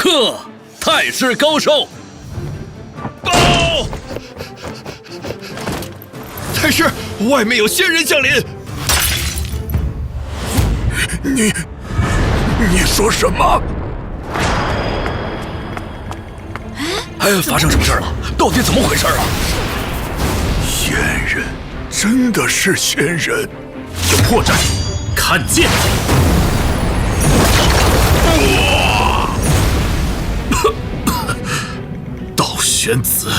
呵，太师高手！哦！太师，外面有仙人降临！你说什么？发生什么事了？到底怎么回事啊？仙人，真的是仙人！有破绽，看剑！道玄子，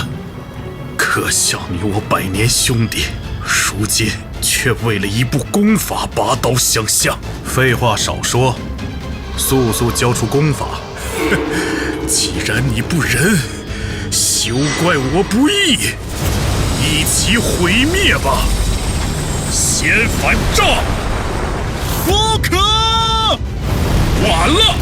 可笑你我百年兄弟，如今却为了一部功法拔刀相向。废话少说，速速交出功法！既然你不仁，休怪我不义，一起毁灭吧！先反诈！不可！完了！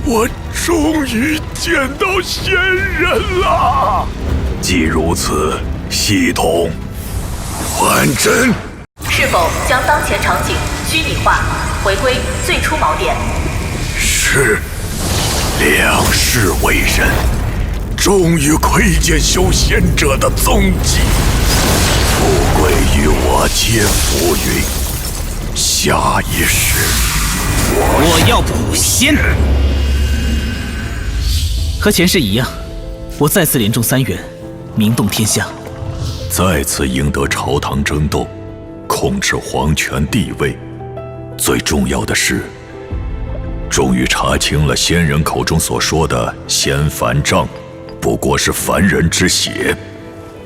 我终于见到仙人了。既如此，系统还真。是否将当前场景虚拟化，回归最初锚点？是，两世为人，终于窥见修仙者的踪迹。富贵与我皆浮云，下一世我要捕仙。和前世一样，我再次连中3元，名动天下。再次赢得朝堂争斗，控制皇权地位。最重要的是，终于查清了仙人口中所说的仙凡杖，不过是凡人之血。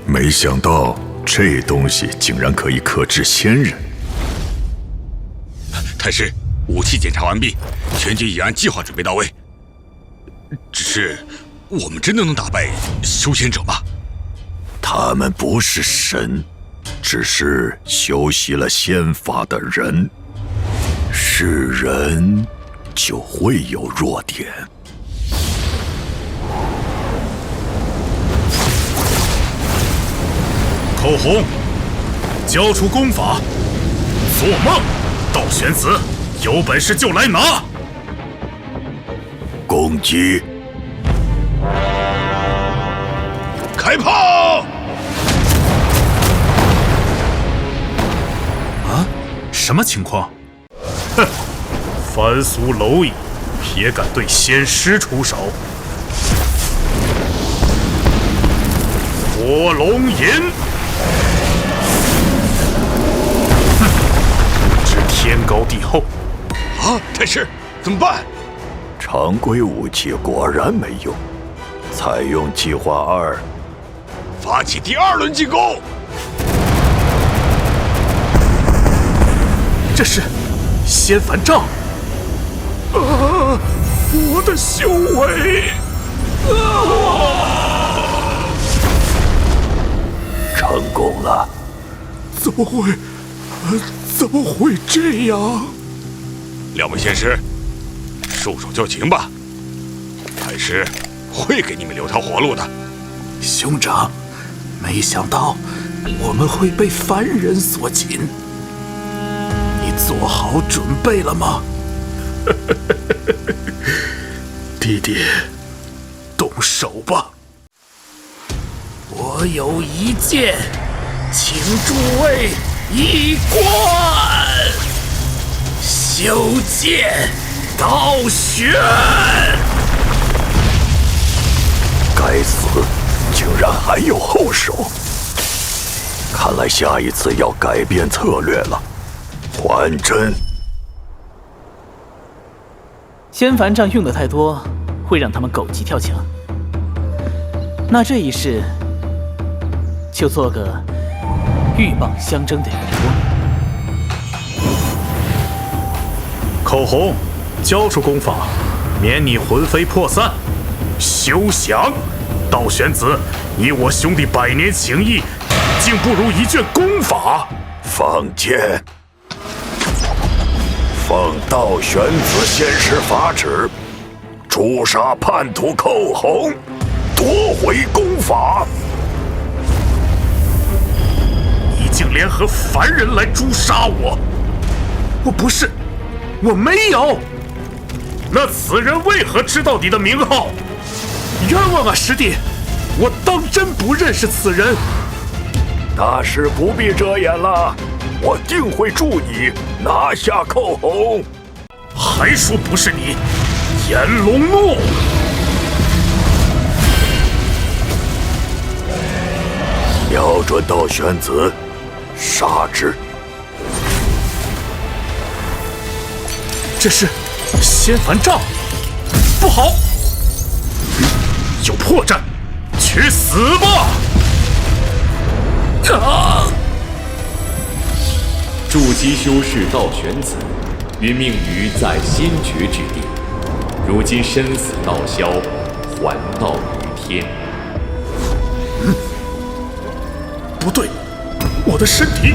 没想到这东西竟然可以克制仙人。太师，武器检查完毕，全军已按计划准备到位。只是，我们真的能打败修仙者吗？他们不是神，只是修习了仙法的人。是人，就会有弱点。口红，交出功法！做梦！道玄子，有本事就来拿！攻击！开炮！啊？什么情况？哼，凡俗蝼蚁，也敢对仙师出手？火龙吟！哼，不知天高地厚。啊，太师，怎么办？常规武器果然没用，采用计划2，发起第2轮进攻。这是仙凡杖！我的修为！成功了！怎么会这样？两位仙师，束手就擒吧，太师会给你们留条活路的。兄长，没想到我们会被凡人所擒。你做好准备了吗？弟弟，动手吧！我有一剑，请诸位一观。修剑道玄！该死，竟然还有后手！看来下一次要改变策略了。还真。仙凡杖用的太多，会让他们狗急跳墙。那这一世，就做个鹬蚌相争的渔翁。口红，交出功法，免你魂飞魄散。休想！道玄子，你我兄弟百年情谊，竟不如一卷功法！放箭！奉道玄子仙师法旨，诛杀叛徒寇洪，夺回功法。你竟联合凡人来诛杀我！我不是，我没有。那此人为何知道你的名号？冤枉啊，师弟！我当真不认识此人。大事不必遮掩了，我定会助你拿下寇洪。还说不是你，阎龙怒！瞄准道玄子，杀之！这是仙凡杖，不好，有破绽，去死吧！筑基修士道玄子，殒命于在仙绝之地，如今身死道消，还道于天。不对，我的身体……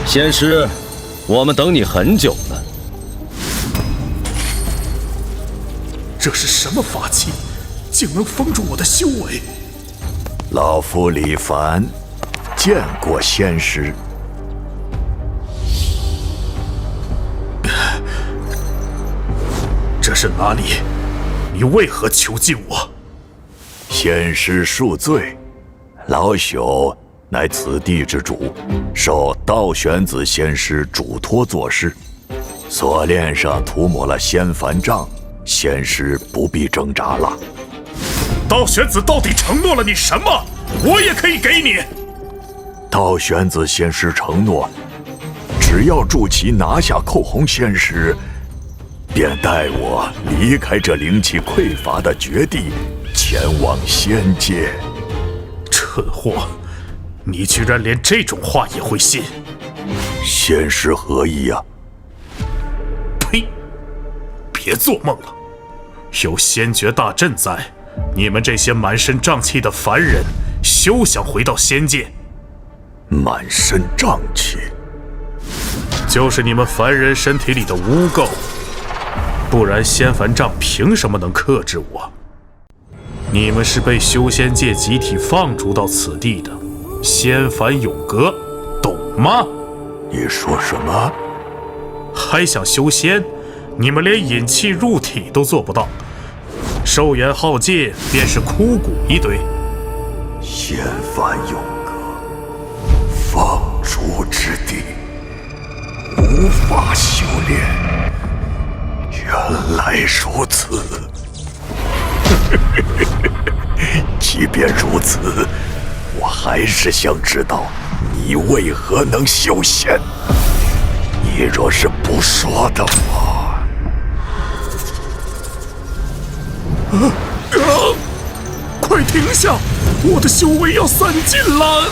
仙师，我们等你很久了。这是什么法器，竟能封住我的修为？老夫李凡见过仙师。这是哪里？你为何囚禁我？仙师恕罪，老朽乃此地之主，受道玄子仙师嘱托做事。锁链上涂抹了仙凡杖，仙师不必挣扎了。道玄子到底承诺了你什么？我也可以给你。道玄子仙师承诺，只要助其拿下寇洪仙师，便带我离开这灵气匮乏的绝地，前往仙界。蠢货！你居然连这种话也会信？仙师何意啊？呸！别做梦了！有仙绝大阵在，你们这些满身瘴气的凡人，休想回到仙界。满身瘴气，就是你们凡人身体里的污垢，不然仙凡杖凭什么能克制我？你们是被修仙界集体放逐到此地的，仙凡永隔，懂吗？你说什么？还想修仙？你们连引气入体都做不到，寿元浩界便是枯骨一堆。仙凡永隔，放逐之地，无法修炼。原来如此。即便如此，我还是想知道你为何能修仙。你若是不说的话，快停下！我的修为要散尽了。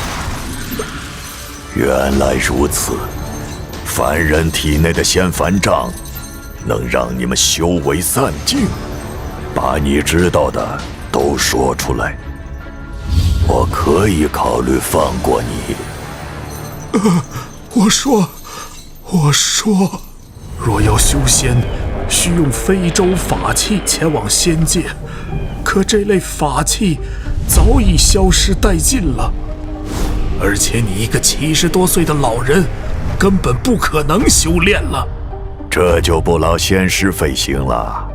原来如此，凡人体内的仙凡杖能让你们修为散尽。把你知道的都说出来，我可以考虑放过你。我说，若要修仙，需用非洲法器前往仙界，可这类法器早已消失殆尽了。而且你一个70多岁的老人，根本不可能修炼了。这就不劳仙师费心了。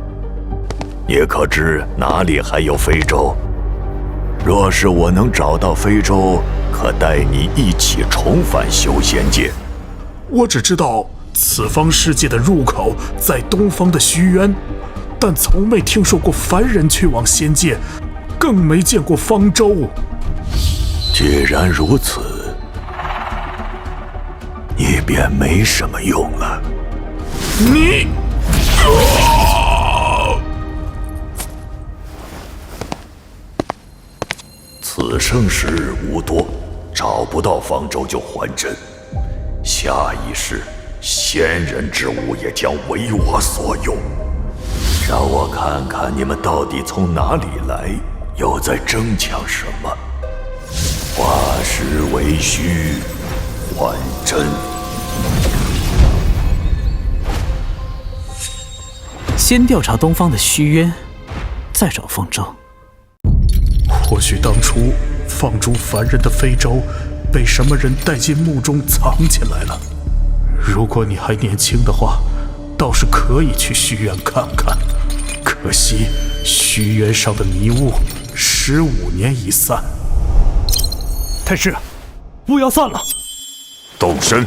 你可知哪里还有非洲？若是我能找到非洲，可带你一起重返修仙界。我只知道此方世界的入口在东方的虚渊，但从没听说过凡人去往仙界，更没见过方舟。既然如此，你便没什么用了。你，此生时无多，找不到方舟就还真。下一世，仙人之物也将为我所用。让我看看你们到底从哪里来，又在争抢什么。化实为虚，还真。先调查东方的虚渊，再找凤州。或许当初放逐凡人的非洲，被什么人带进墓中藏起来了。如果你还年轻的话，倒是可以去虚渊看看。可惜虚渊上的迷雾15年一散。太师，雾要散了。动身。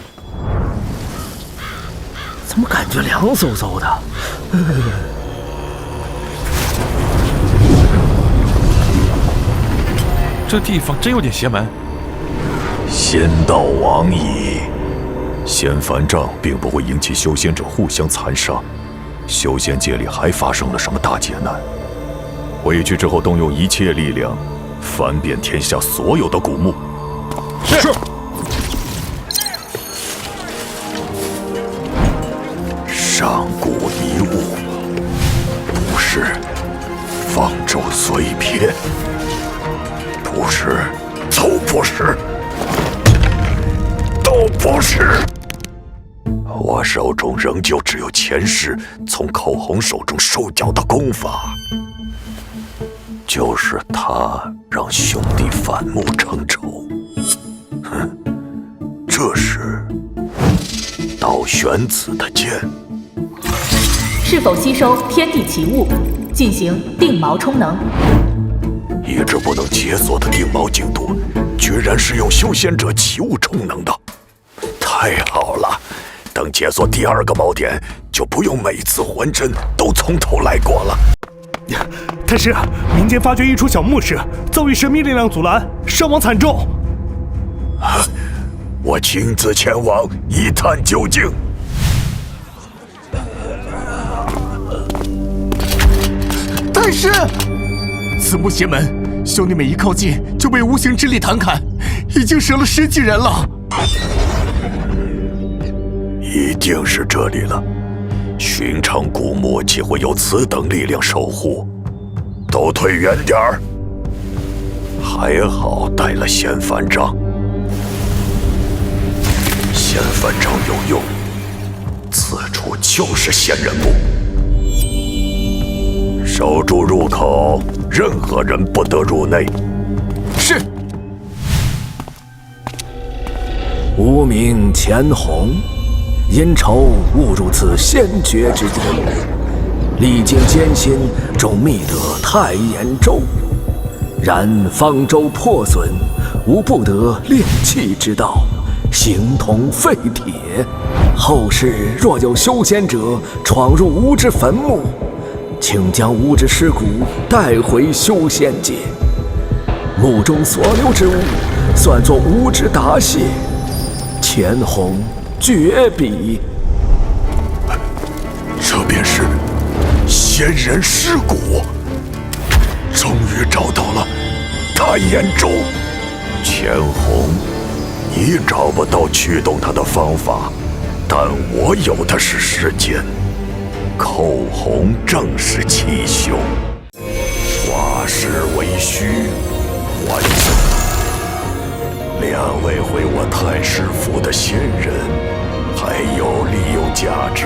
怎么感觉凉飕飕的？这地方真有点邪门。仙道往矣。仙凡杖并不会引起修仙者互相残杀。修仙界里还发生了什么大劫难？回去之后动用一切力量，翻遍天下所有的古墓。是。上古遗物，不是方舟碎片，不是，都不是，都不是。我手中仍旧只有前世从寇洪手中收缴的功法，就是他让兄弟反目成仇。哼，这是道玄子的剑。是否吸收天地奇物，进行定锚充能？一直不能解锁的定锚净土，居然是用修仙者奇物充能的，太好了！等解锁第2个锚点，就不用每次还真都从头来过了。太师，民间发觉一处小墓室，遭遇神秘力量阻拦，伤亡惨重。我亲自前往一探究竟。太师，此墓邪门，兄弟们一靠近就被无形之力弹砍，已经折了10几人了。一定是这里了，寻常古墓岂会有此等力量守护？都退远点儿。还好带了仙凡杖，仙凡杖有用，此处就是仙人墓。守住入口，任何人不得入内。是。吾名钱弘，因仇误入此仙绝之地，历经艰辛，终觅得太炎舟。然方舟破损，吾不得炼器之道，形同废铁。后世若有修仙者闯入吾之坟墓，请将吾之尸骨带回修仙界，墓中所留之物，算作吾之答谢。钱弘绝笔。这便是仙人尸骨，终于找到了太炎舟。钱弘，你找不到驱动它的方法，但我有的是时间。寇洪正是奇修，化实为虚，还真。2位毁我太师府的仙人，还有利用价值。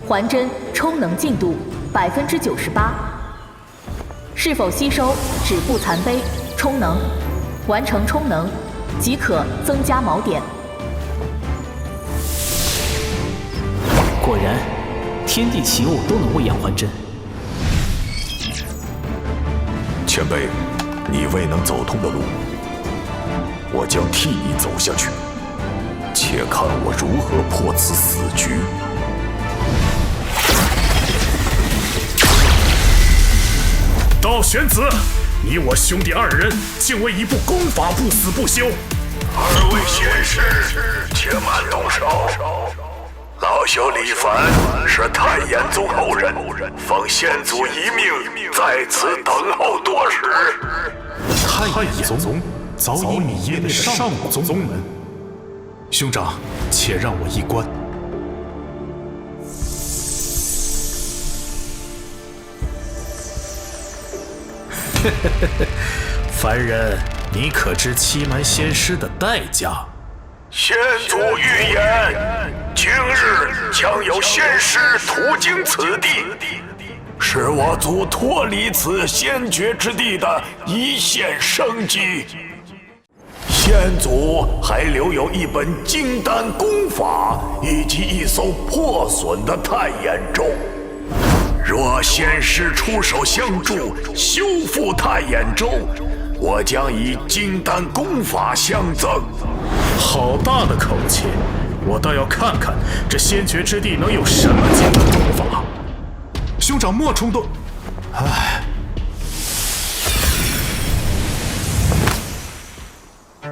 还真充能进度98%，是否吸收止步残碑充能？完成充能即可增加锚点。果然，天地奇物都能喂养还真。前辈，你未能走通的路，我将替你走下去。且看我如何破此死局。道玄子，你我兄弟2人竟为一部功法不死不休。2位仙师，且慢动手。老朽李凡是太炎宗后人，奉先祖遗命，在此等候多时。太炎宗早已泯灭了上古宗门。兄长，且让我一观。凡人，你可知欺瞒仙师的代价？先祖预言，今日将有仙师途经此地，是我族脱离此仙绝之地的一线生机。先祖还留有一本金丹功法，以及一艘破损的太眼舟。若仙师出手相助，修复太眼舟，我将以金丹功法相赠。好大的口气！我倒要看看这仙绝之地能有什么金丹功法。兄长莫冲动。唉，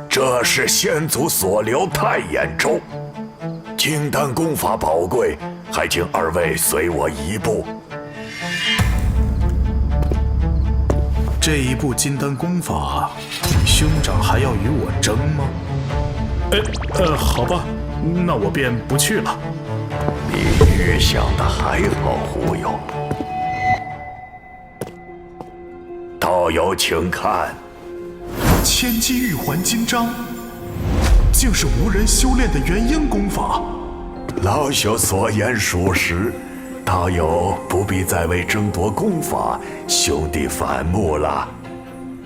这是先祖所留太眼舟，金丹功法宝贵，还请二位随我一步。这一部金丹功法，兄长还要与我争吗？好吧，那我便不去了。比预想的还好忽悠。道友请看，千机玉环金章，竟是无人修炼的元婴功法。老朽所言属实，道友不必再为争夺功法兄弟反目了。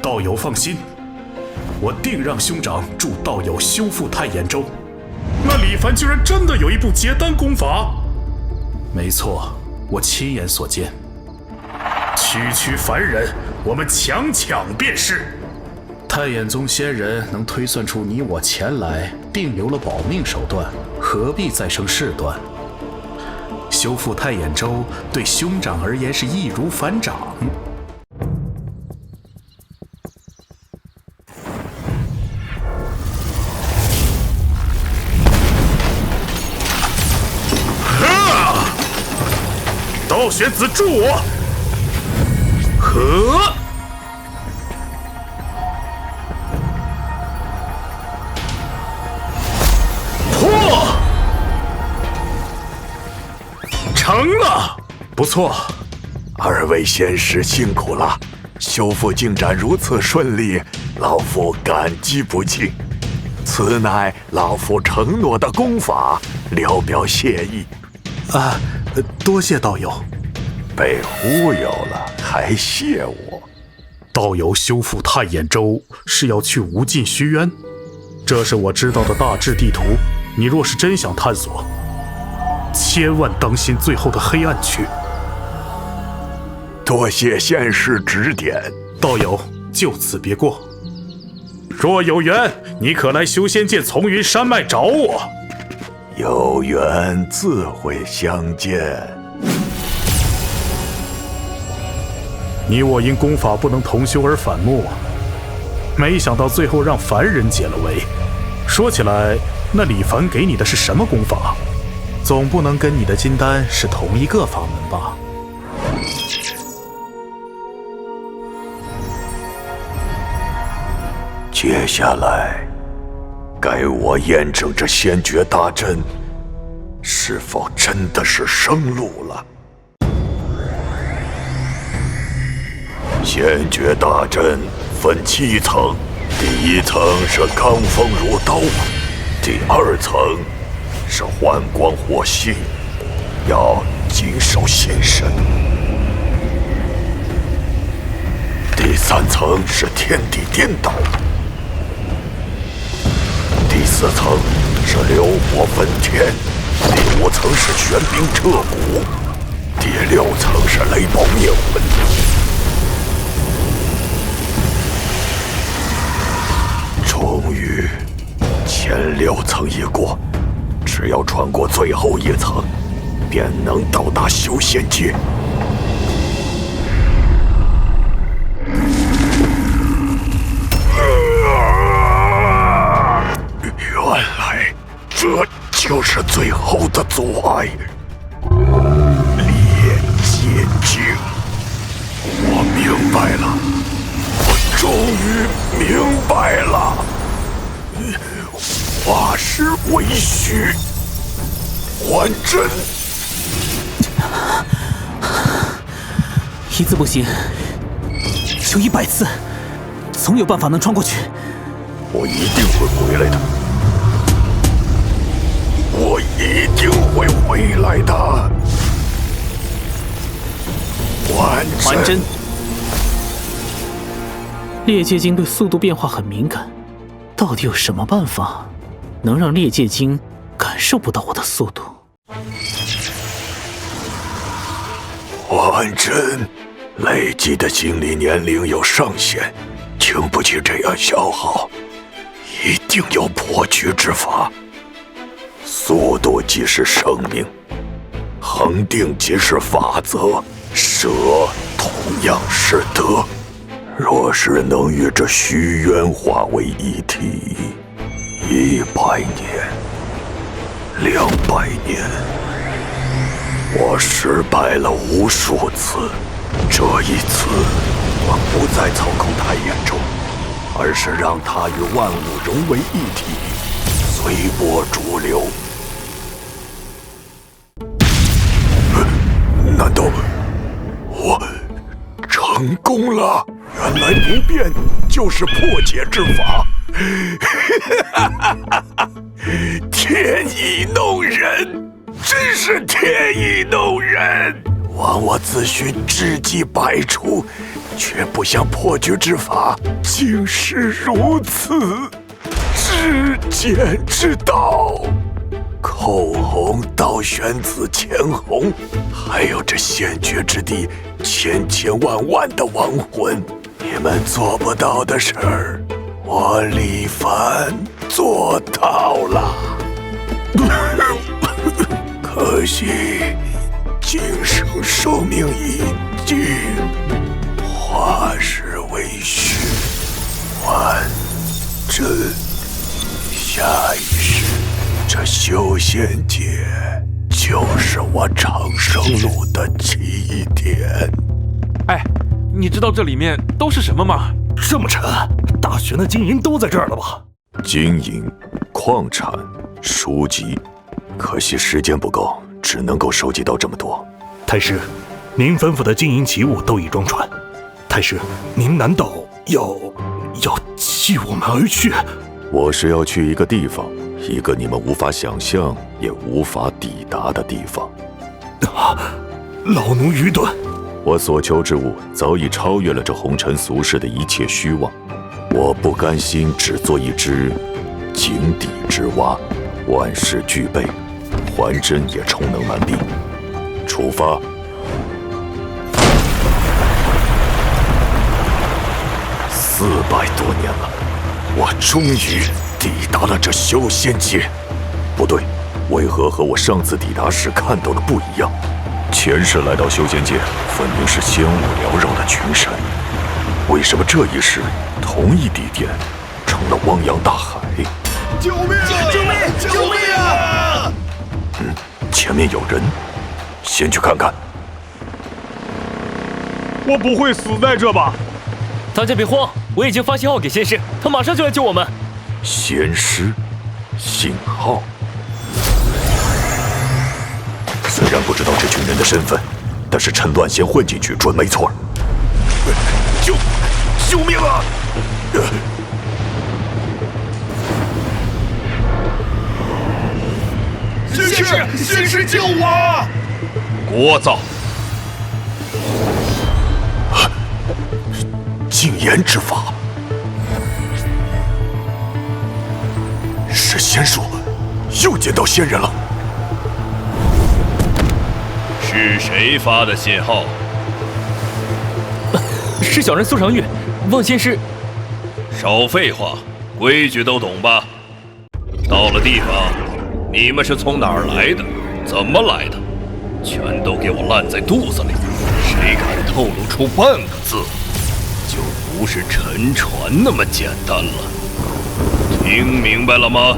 道友放心，我定让兄长助道友修复太眼舟。那李凡居然真的有一部结丹功法？没错，我亲眼所见。区凡人，我们强便是。太眼宗仙人能推算出你我前来，定留了保命手段，何必再生事端？修复太眼舟对兄长而言是易如反掌。道玄子助我！和破！成了！不错，二位仙师辛苦了，修复进展如此顺利，老夫感激不尽。此乃老夫承诺的功法，聊表谢意。多谢道友。被忽悠了还谢我？道友修复太眼舟是要去无尽虚渊，这是我知道的大致地图。你若是真想探索，千万当心最后的黑暗区。多谢仙师指点，道友就此别过。若有缘，你可来修仙界丛云山脉找我。有缘自会相见。你我因功法不能同修而反目，没想到最后让凡人解了围。说起来，那李凡给你的是什么功法？总不能跟你的金丹是同一个法门吧？接下来，该我验证这仙绝大阵是否真的是生路了。仙绝大阵分7层，第1层是罡风如刀，第2层是幻光火息，要谨守心神。第3层是天地颠倒，第4层是流火焚天，第5层是玄冰彻骨，第6层是雷暴灭魂。终于，前6层已过，只要穿过最后1层，便能到达修仙界。原来这就是最后的阻碍——裂界境。我明白了，我终于明白了。化尸为虚，还真。一字不行，求100次，总有办法能穿过去。我一定会回来的，我一定会回来的。还真。裂界晶对速度变化很敏感，到底有什么办法能让裂界晶感受不到我的速度？还真，累积的心理年龄有上限，经不起这样消耗，一定有破局之法。速度即是生命，恒定即是法则，舍同样是德。若是能与这虚渊化为一体，100年、200年，我失败了无数次。这一次，我不再操控太严重，而是让它与万物融为一体，随波逐流。难道我成功了？原来不变就是破解之法，天意弄人，真是天意弄人！枉我自诩智计百出，却不想破局之法竟是如此至简之道。寇洪、道玄子、钱洪，还有这仙绝之地千千万万的亡魂，你们做不到的事儿，我李凡做到了。可惜今生寿命已尽，化石为虚，还真。下一世，这修仙界就是我长生路的起点。哎，你知道这里面都是什么吗？这么沉，大玄的金银都在这儿了吧？金银、矿产、书籍，可惜时间不够，只能够收集到这么多。太师，您吩咐的金银奇物都已装船。太师，您难道要弃我们而去？我是要去一个地方，一个你们无法想象也无法抵达的地方。老奴愚钝。我所求之物早已超越了这红尘俗世的一切虚妄，我不甘心只做一只井底之蛙，万事俱备，还真也充能完毕。出发。400多年了，我终于抵达了这修仙界。不对，为何和我上次抵达时看到的不一样？前世来到修仙界，分明是仙雾缭绕的群山，为什么这一世同一地点成了汪洋大海？救命！救命！救命啊！前面有人，先去看看。我不会死在这吧？大家别慌，我已经发信号给仙师，他马上就来救我们。仙师，信号。虽然不知道这群人的身份，但是趁乱先混进去准没错。救命啊！仙师救我！聒噪！禁言之法，是仙术，又见到仙人了。是谁发的信号？是小人苏长玉，望仙师。少废话，规矩都懂吧？到了地方，你们是从哪儿来的？怎么来的？全都给我烂在肚子里！谁敢透露出半个字，就不是沉船那么简单了。听明白了吗？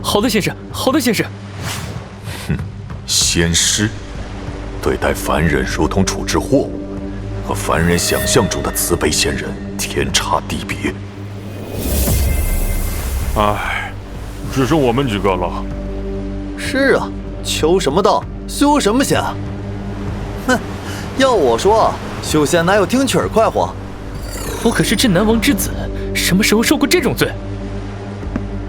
好的，仙师。好的，仙师。仙师对待凡人如同处置货物，和凡人想象中的慈悲仙人天差地别。唉，只剩我们几个了。是啊，求什么道，修什么仙。哼，要我说，修仙哪有听曲儿快活？我可是镇南王之子，什么时候受过这种罪？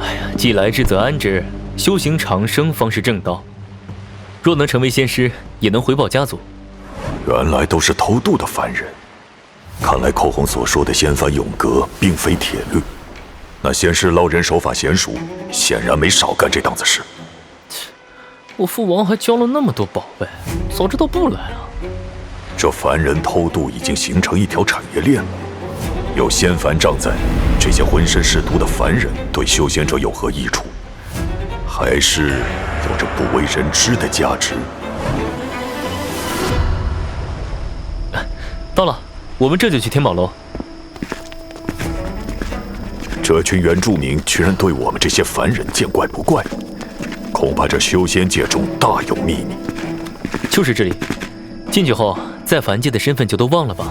哎呀，既来之则安之，修行长生方是正道。若能成为仙师，也能回报家族。原来都是偷渡的凡人，看来寇红所说的仙凡永隔并非铁律。那仙师捞人手法娴熟，显然没少干这档子事。我父王还交了那么多宝贝，早知道不来了。这凡人偷渡已经形成一条产业链了。有仙凡障在，这些浑身是毒的凡人对修仙者有何益处？还是有着不为人知的价值。到了，我们这就去天宝楼。这群原住民居然对我们这些凡人见怪不怪，恐怕这修仙界中大有秘密。就是这里，进去后，在凡界的身份就都忘了吧。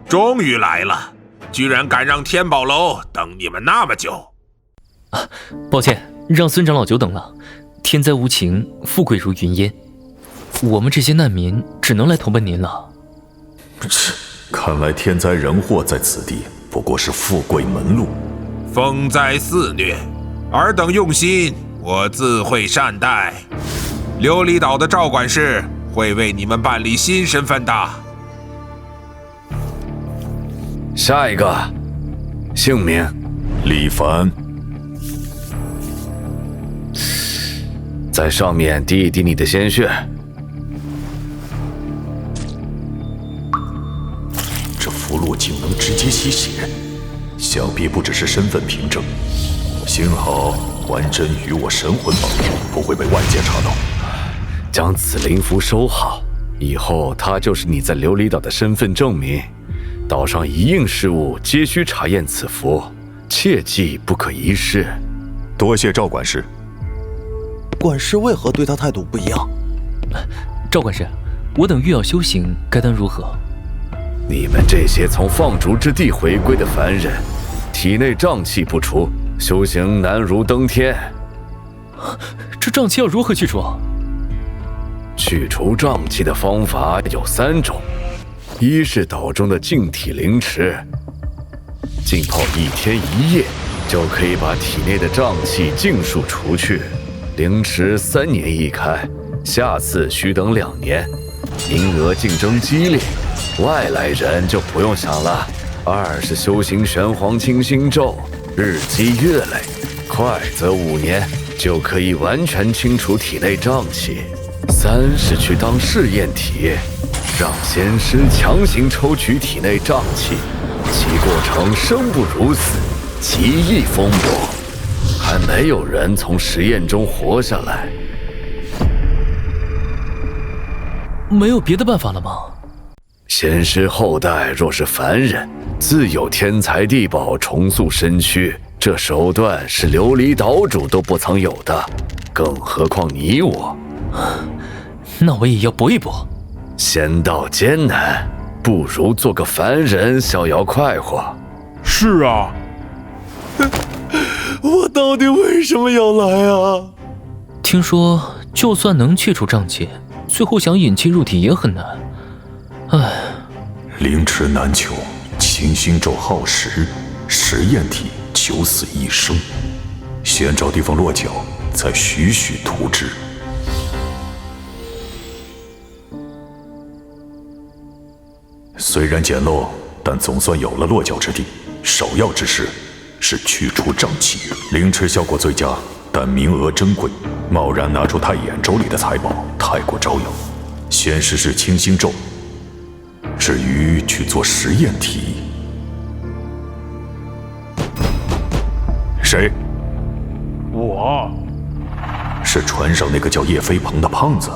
终于来了，居然敢让天宝楼等你们那么久。抱歉，让孙长老久等了。天灾无情，富贵如云烟，我们这些难民只能来投奔您了。看来天灾人祸在此地不过是富贵门路。风灾肆虐，尔等用心，我自会善待。琉璃岛的赵管事会为你们办理新身份的。下一个，姓名李凡。在上面滴一滴你的鲜血。这符箓竟能直接吸血，想必不只是身份凭证。幸好还真与我神魂保佑，不会被外界查到。将此灵符收好，以后它就是你在琉璃岛的身份证明。岛上一应事务皆需查验此符，切记不可遗失。多谢赵管事。管事为何对他态度不一样？赵管事，我等欲要修行，该当如何？你们这些从放逐之地回归的凡人，体内瘴气不除，修行难如登天。这瘴气要如何去除？去除瘴气的方法有3种，一是岛中的净体灵池，浸泡1天1夜，就可以把体内的瘴气尽数除去。灵池3年一开，下次需等2年，名额竞争激烈，外来人就不用想了。2是修行玄黄清心咒，日积月累，快则5年就可以完全清除体内瘴气。3是去当试验体，让仙师强行抽取体内瘴气，其过程生不如死，极易风波。还没有人从实验中活下来。没有别的办法了吗？仙师后代若是凡人，自有天才地宝重塑身躯，这手段是琉璃岛主都不曾有的，更何况你我。那我也要搏一搏。仙道艰难，不如做个凡人逍遥快活。是啊。我到底为什么要来啊？听说就算能去除瘴气，最后想引气入体也很难。唉，灵池难求，清心咒耗时，实验体九死一生。先找地方落脚，再徐徐图之。虽然简陋，但总算有了落脚之地。首要之事是去除瘴气。灵池效果最佳，但名额珍贵，贸然拿出太眼州里的财宝太过招摇。先试试清心咒，至于去做实验体，谁？我。是船上那个叫叶飞鹏的胖子。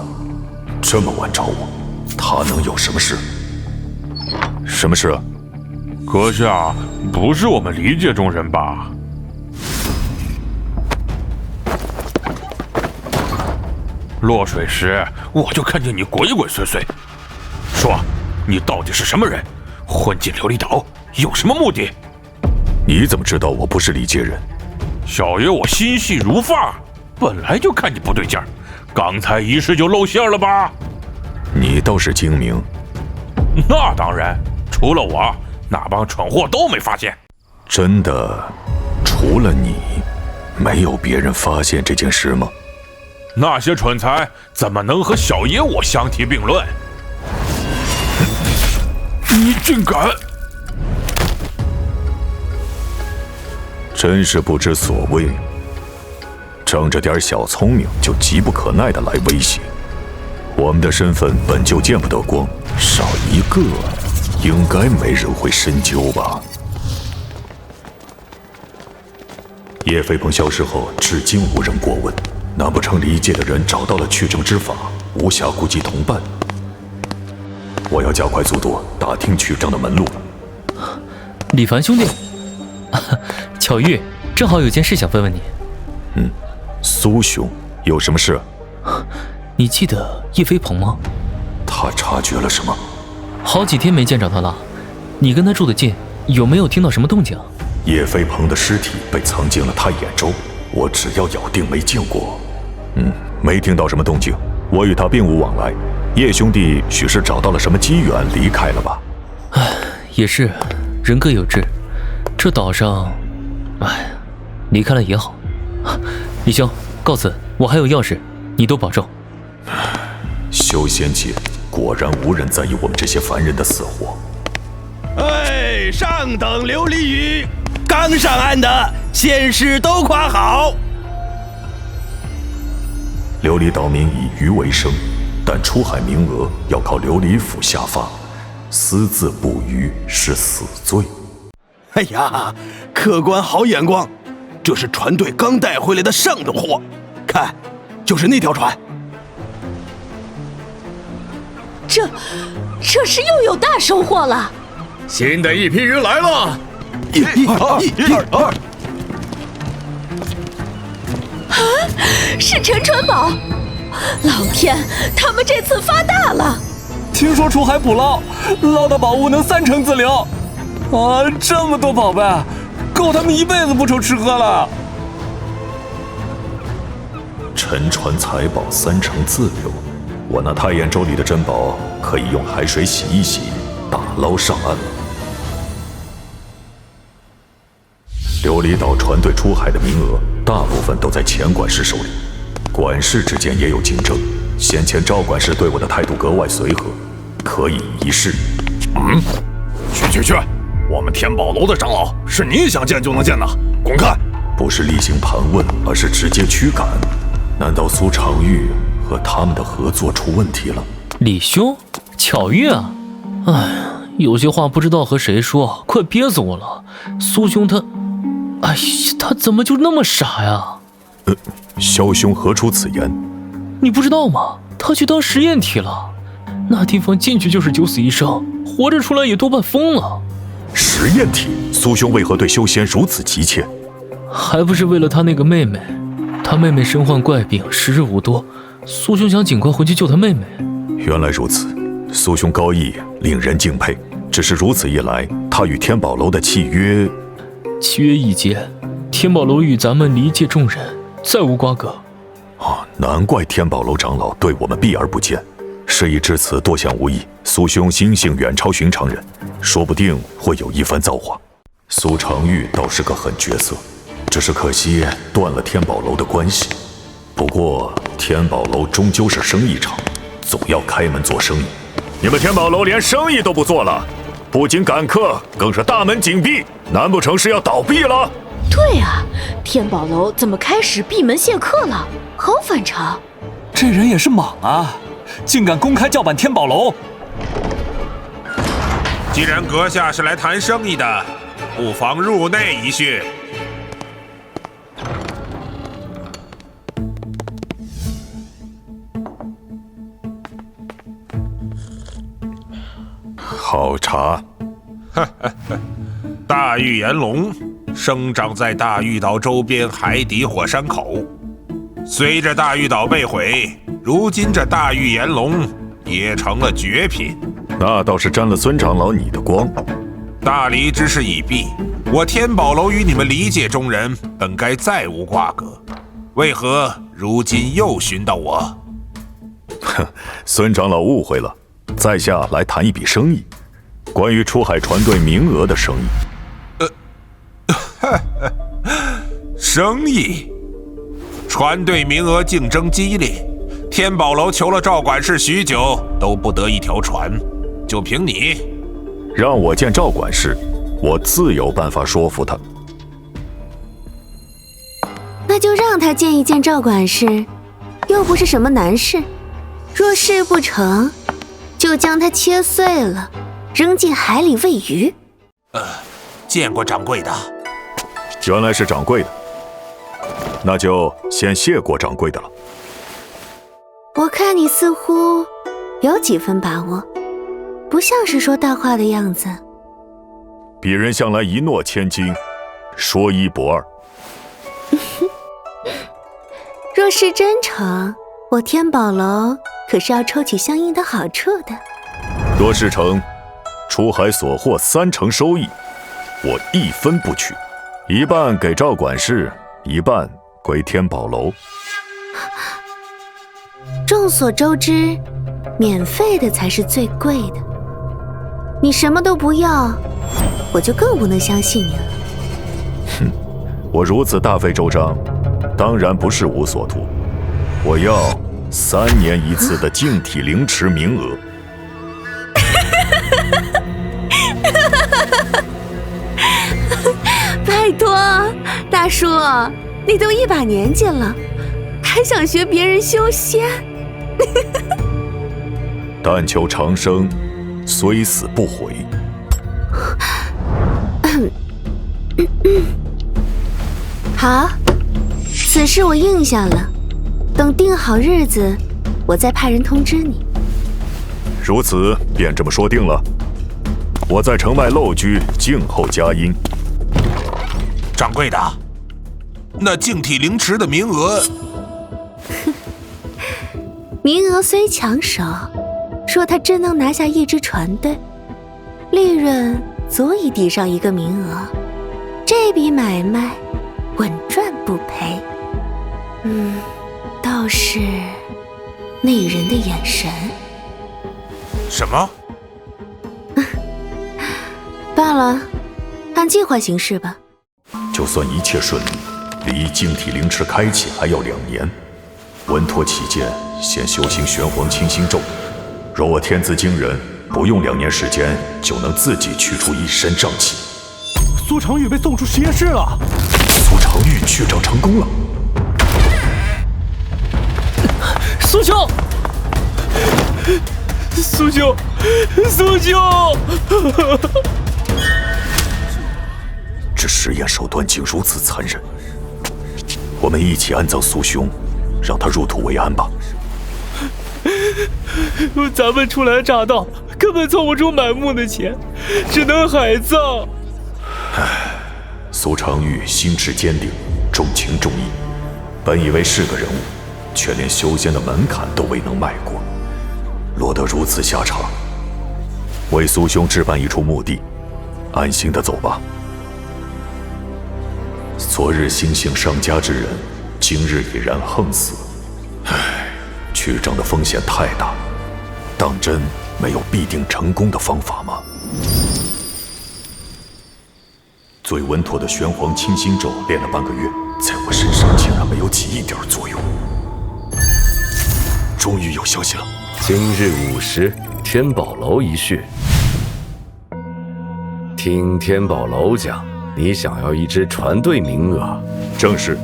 这么晚找我，他能有什么事？什么事啊？阁下不是我们理解中人吧？落水时我就看见你鬼鬼祟祟。说，你到底是什么人？混进琉璃岛有什么目的？你怎么知道我不是理界人？小爷我心细如发，本来就看你不对劲儿，刚才一试就露馅了吧？你倒是精明。那当然，除了我，那帮蠢货都没发现。真的，除了你，没有别人发现这件事吗？那些蠢材怎么能和小爷我相提并论？你竟敢！真是不知所谓，仗着点小聪明就急不可耐的来威胁。我们的身份本就见不得光，少一个，应该没人会深究吧？叶飞鹏消失后，至今无人过问。难不成离界的人找到了去证之法，无暇顾及同伴？我要加快速度，打听取证的门路了。李凡兄弟，巧遇，正好有件事想问问你。苏兄，有什么事？你记得叶飞鹏吗？他察觉了什么？好几天没见着他了，你跟他住得近，有没有听到什么动静？叶飞鹏的尸体被藏进了太眼州，我只要咬定没见过。没听到什么动静，我与他并无往来。叶兄弟许是找到了什么机缘离开了吧？也是，人各有志。这岛上，离开了也好。李兄，告辞，我还有要事，你多保重。修仙界果然无人在意我们这些凡人的死活。上等琉璃鱼，刚上岸的仙师都夸好。琉璃岛民以鱼为生，但出海名额要靠琉璃府下发，私自捕鱼是死罪。哎呀，客官好眼光，这是船队刚带回来的上等货，看，就是那条船。这是又有大收获了。新的一批鱼来了！1、2！是沉船堡！老天，他们这次发大了！听说出海捕捞，捞的宝物能3成自留。这么多宝贝，够他们一辈子不愁吃喝了。沉船财宝3成自留，我那太眼州里的珍宝可以用海水洗一洗，打捞上岸了。琉璃岛船队出海的名额，大部分都在钱管事手里，管事之间也有竞争。先前赵管事对我的态度格外随和，可以一试。去！我们天宝楼的长老是你想见就能见的，滚开！不是例行盘问，而是直接驱赶。难道苏长玉和他们的合作出问题了？李兄，巧遇啊！有些话不知道和谁说，快憋死我了。苏兄他怎么就那么傻呀？萧兄何出此言？你不知道吗？他去当实验体了，那地方进去就是九死一生，活着出来也多半疯了。实验体？苏兄为何对修仙如此急切？还不是为了他那个妹妹。他妹妹身患怪病，时日无多，苏兄想尽快回去救他妹妹。原来如此，苏兄高义令人敬佩。只是如此一来，他与天宝楼的契约已结，天宝楼与咱们离界众人再无瓜葛。难怪天宝楼长老对我们避而不见。事已至此，多想无益。苏兄心性远超寻常人，说不定会有一番造化。苏长玉倒是个狠角色，只是可惜断了天宝楼的关系。不过天宝楼终究是生意场，总要开门做生意。你们天宝楼连生意都不做了，不仅赶客，更是大门紧闭，难不成是要倒闭了？对啊，天宝楼怎么开始闭门谢客了？好反常！这人也是莽啊，竟敢公开叫板天宝楼！既然阁下是来谈生意的，不妨入内一叙。好茶。大玉岩龙生长在大玉岛周边海底火山口，随着大玉岛被毁，如今这大玉岩龙也成了绝品。那倒是沾了孙长老你的光。大离之事已毕，我天宝楼与你们离界中人本该再无瓜葛，为何如今又寻到我？哼，孙长老误会了，在下来谈一笔生意，关于出海船队名额的生意。生意？船队名额竞争激烈，天宝楼求了赵管事许久，都不得一条船，就凭你，让我见赵管事，我自有办法说服他。那就让他见一见赵管事，又不是什么难事。若事不成，就将他切碎了，扔进海里喂鱼。见过掌柜的。原来是掌柜的，那就先谢过掌柜的了。我看你似乎有几分把握，不像是说大话的样子。鄙人向来一诺千金，说一不二。若是真诚，我天宝楼可是要抽取相应的好处的。若事成，出海所获30%收益，我一分不取，一半给赵管事，一半归天宝楼。众所周知，免费的才是最贵的。你什么都不要，我就更不能相信你了。哼，我如此大费周章，当然不是无所图。我要3年1次的净体灵池名额。拜托，大叔，你都一把年纪了，还想学别人修仙？但求长生，虽死不悔。好，此事我应下了。等定好日子，我再派人通知你。如此，便这么说定了。我在城外陋居，静候佳音。掌柜的，那净体灵池的名额……名额虽抢手，若他真能拿下一支船队，利润足以抵上一个名额。这笔买卖稳赚不赔。倒是那人的眼神。什么？罢了，按计划行事吧。就算一切顺利，离净体灵池开启还要2年。稳妥起见，先修行玄黄清心咒。若我天资惊人，不用2年时间就能自己驱出一身瘴气。苏长玉被送出实验室了。苏长玉去找成功了。苏兄，苏兄，苏兄！这实验手段竟如此残忍，我们一起安葬苏兄，让他入土为安吧。咱们初来乍到，根本凑不出买墓的钱，只能海葬。苏长玉心智坚定，重情重义，本以为是个人物，却连修仙的门槛都未能迈过，落得如此下场。为苏兄置办一处墓地，安心的走吧。昨日心性上佳之人，今日已然横死。去葬的风险太大，当真没有必定成功的方法吗？最稳妥的玄黄清心咒练了半个月，在我身上竟然没有起一点作用。终于有消息了。今日午时，天宝楼一叙。听天宝楼讲，你想要一支船队名额？正是。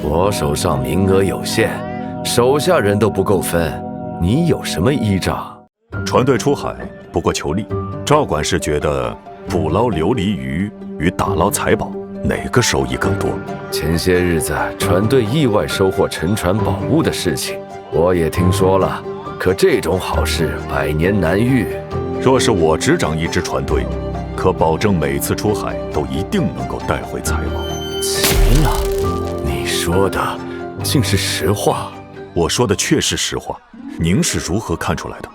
我手上名额有限，手下人都不够分，你有什么依仗？船队出海不过求利，赵管事觉得捕捞琉璃鱼与打捞财宝，哪个收益更多？前些日子船队意外收获沉船宝物的事情，我也听说了。可这种好事百年难遇。若是我执掌一支船队，可保证每次出海都一定能够带回财宝。奇了，你说的竟是实话。我说的确是实话，您是如何看出来的？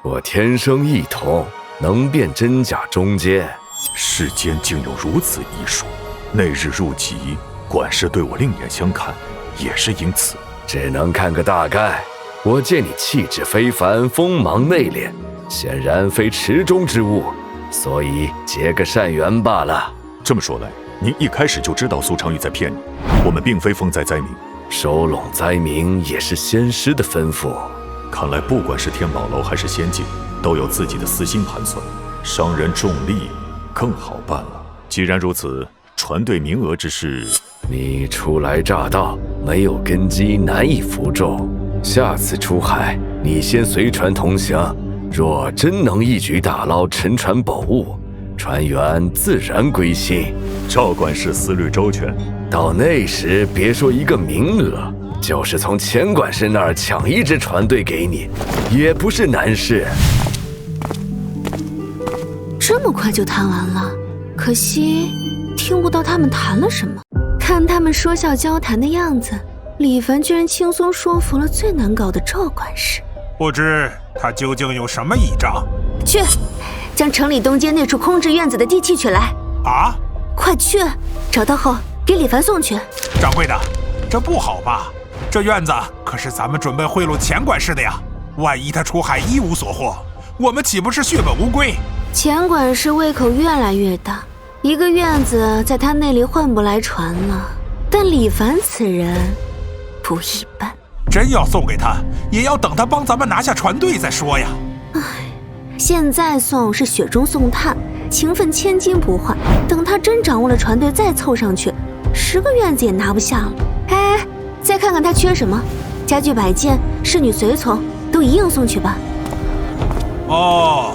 我天生异瞳，能辨真假中间。世间竟有如此医术。那日入籍，管事对我另眼相看，也是因此。只能看个大概。我见你气质非凡，锋芒内敛，显然非池中之物，所以结个善缘罢了。这么说来，您一开始就知道苏长宇在骗你，我们并非风灾灾民，收拢灾民也是仙师的吩咐。看来不管是天宝楼还是仙界，都有自己的私心盘算，伤人重利更好办了。既然如此，船队名额之事，你初来乍到，没有根基，难以服众。下次出海，你先随船同行，若真能一举打捞沉船宝物，船员自然归心。赵管事思虑周全，到那时别说一个名额，就是从钱管事那儿抢一支船队给你，也不是难事。这么快就谈完了，可惜听不到他们谈了什么。看他们说笑交谈的样子，李凡居然轻松说服了最难搞的赵管事。不知他究竟有什么倚仗？去，将城里东街那处空置院子的地契取来。啊！快去，找到后给李凡送去。掌柜的，这不好吧？这院子可是咱们准备贿赂钱管事的呀！万一他出海一无所获，我们岂不是血本无归？钱管事胃口越来越大，一个院子在他那里换不来船了。但李凡此人不一般，真要送给他，也要等他帮咱们拿下船队再说呀。唉，现在送是雪中送炭，情分千金不换。等他真掌握了船队再凑上去，10个院子也拿不下了。哎，再看看他缺什么，家具摆件、侍女随从都一应送去吧。哦，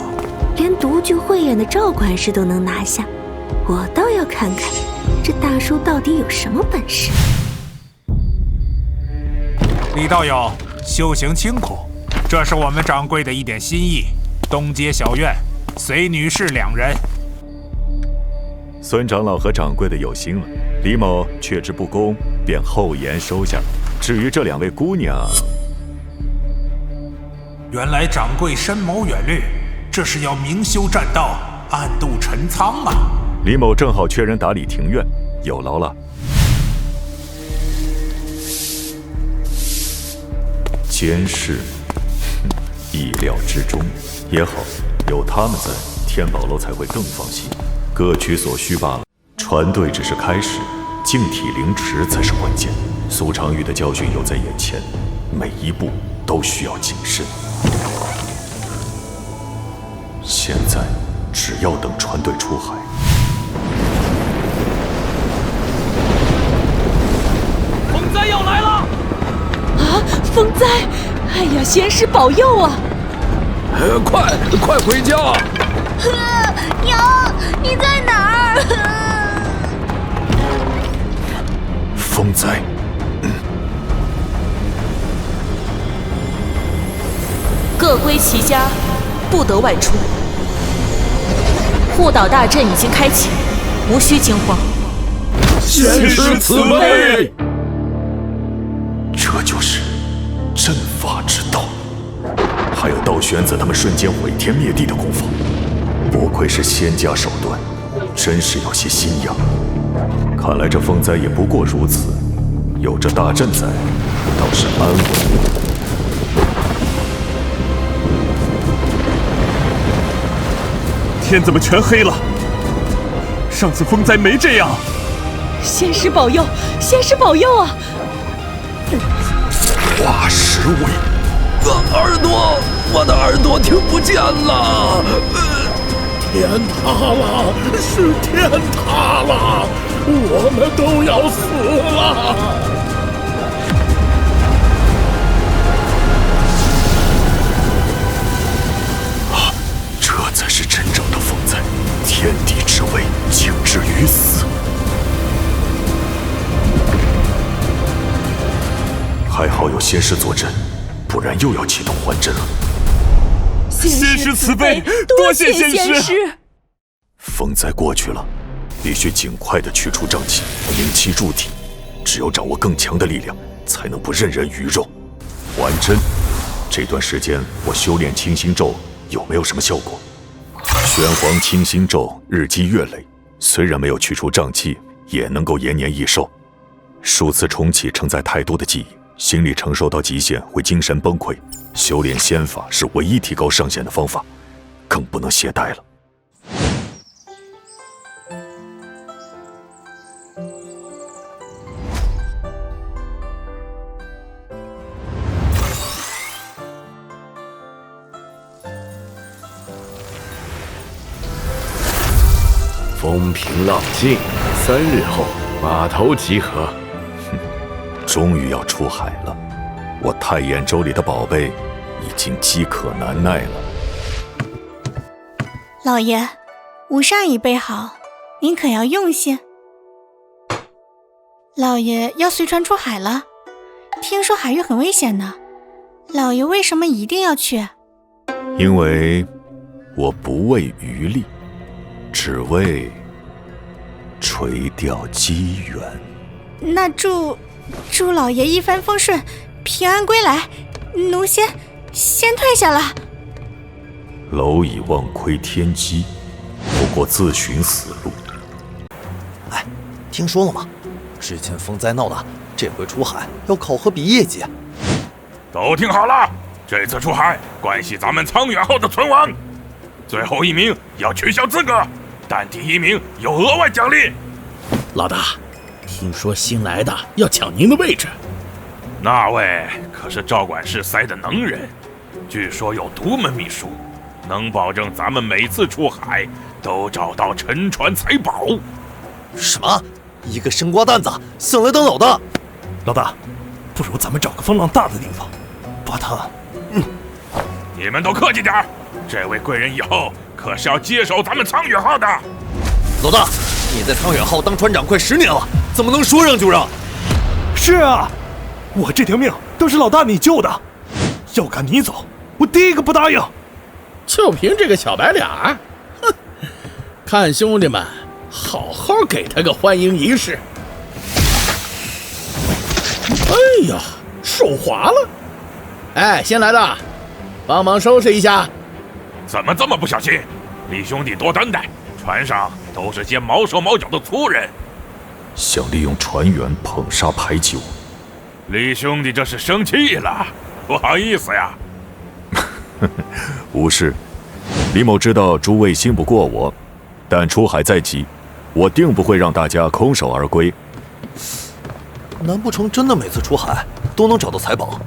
连独具慧眼的赵管事都能拿下，我倒要看看这大叔到底有什么本事。李道友，修行清苦，这是我们掌柜的一点心意。东街小院，随女士2人。孙长老和掌柜的有心了，李某却之不恭，便厚颜收下。至于这2位姑娘，原来掌柜深谋远虑，这是要明修栈道，暗度陈仓啊！李某正好缺人打理庭院，有劳了。监视，意料之中，也好，有他们在，天宝楼才会更放心。各取所需罢了。船队只是开始，净体凌迟才是关键。苏长宇的教训有在眼前，每一步都需要谨慎。现在只要等船队出海。风灾要来了！啊，风灾！哎呀，仙师保佑啊！快回家！娘，你在哪儿？风灾。各归其家，不得外出。护岛大阵已经开启，无需惊慌。仙师慈悲！这就是阵法之道，还有道玄子他们瞬间毁天灭地的功法，不愧是仙家手段，真是有些心痒。看来这风灾也不过如此，有这大阵在，倒是安稳。天怎么全黑了？上次风灾没这样。仙师保佑，仙师保佑啊！化石尾，我的耳朵听不见了。天塌了，是天塌了，我们都要死了。这才是真正的风灾，天地之威，竟至于死。还好有仙师坐镇，不然又要启动还阵了。仙师慈悲，多谢仙师。风灾过去了，必须尽快的去除瘴气，灵气入体。只有掌握更强的力量，才能不任人鱼肉。还真，这段时间我修炼清心咒有没有什么效果？玄黄清心咒日积月累，虽然没有去除瘴气，也能够延年益寿。数次重启承载太多的记忆，心理承受到极限会精神崩溃，修炼仙法是唯一提高上限的方法，更不能懈怠了。风平浪静，3日后码头集合。终于要出海了，我太眼舟里的宝贝已经饥渴难耐了。老爷，午膳已备好，您可要用些。老爷要随船出海了，听说海域很危险呢，老爷为什么一定要去？因为我不为渔利，只为垂钓机缘。那祝老爷一帆风顺，平安归来。奴先退下了。蝼蚁忘窥天机，不过自寻死路。哎，听说了吗？之前风灾闹大，这回出海要考核比业绩。都听好了，这次出海关系咱们苍远号的存亡，最后1名要取消资格，但第1名有额外奖励。老大，听说新来的要抢您的位置。那位可是赵管事塞的能人，据说有独门秘术，能保证咱们每次出海都找到沉船财宝。什么？一个生瓜蛋子想来当老大？老大，不如咱们找个风浪大的地方，把他……你们都客气点，这位贵人以后可是要接手咱们苍远号的。老大，你在苍远号当船长快10年了，怎么能说让就让？是啊，我这条命都是老大你救的，要赶你走，我第一个不答应。就凭这个小白脸，哼！看兄弟们好好给他个欢迎仪式。哎呀，手滑了！哎，新来的，帮忙收拾一下。怎么这么不小心？李兄弟多担待，船上都是些毛手毛脚的粗人，想利用船员捧杀排挤我。李兄弟这是生气了，不好意思呀。无事，李某知道诸位信不过我，但出海在即，我定不会让大家空手而归。难不成真的每次出海都能找到财宝？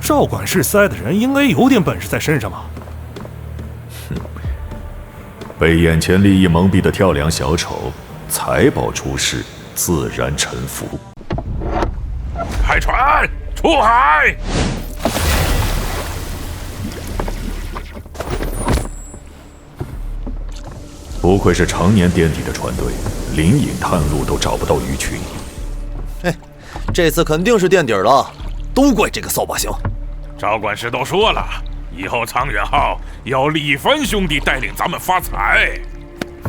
赵管事塞的人应该有点本事在身上吧？被眼前利益蒙蔽的跳梁小丑，财宝出世，自然臣服。开船出海！不愧是常年垫底的船队，林隐探路都找不到鱼群。哎，这次肯定是垫底了，都怪这个扫把星。赵管事都说了，以后苍远号要李帆兄弟带领咱们发财。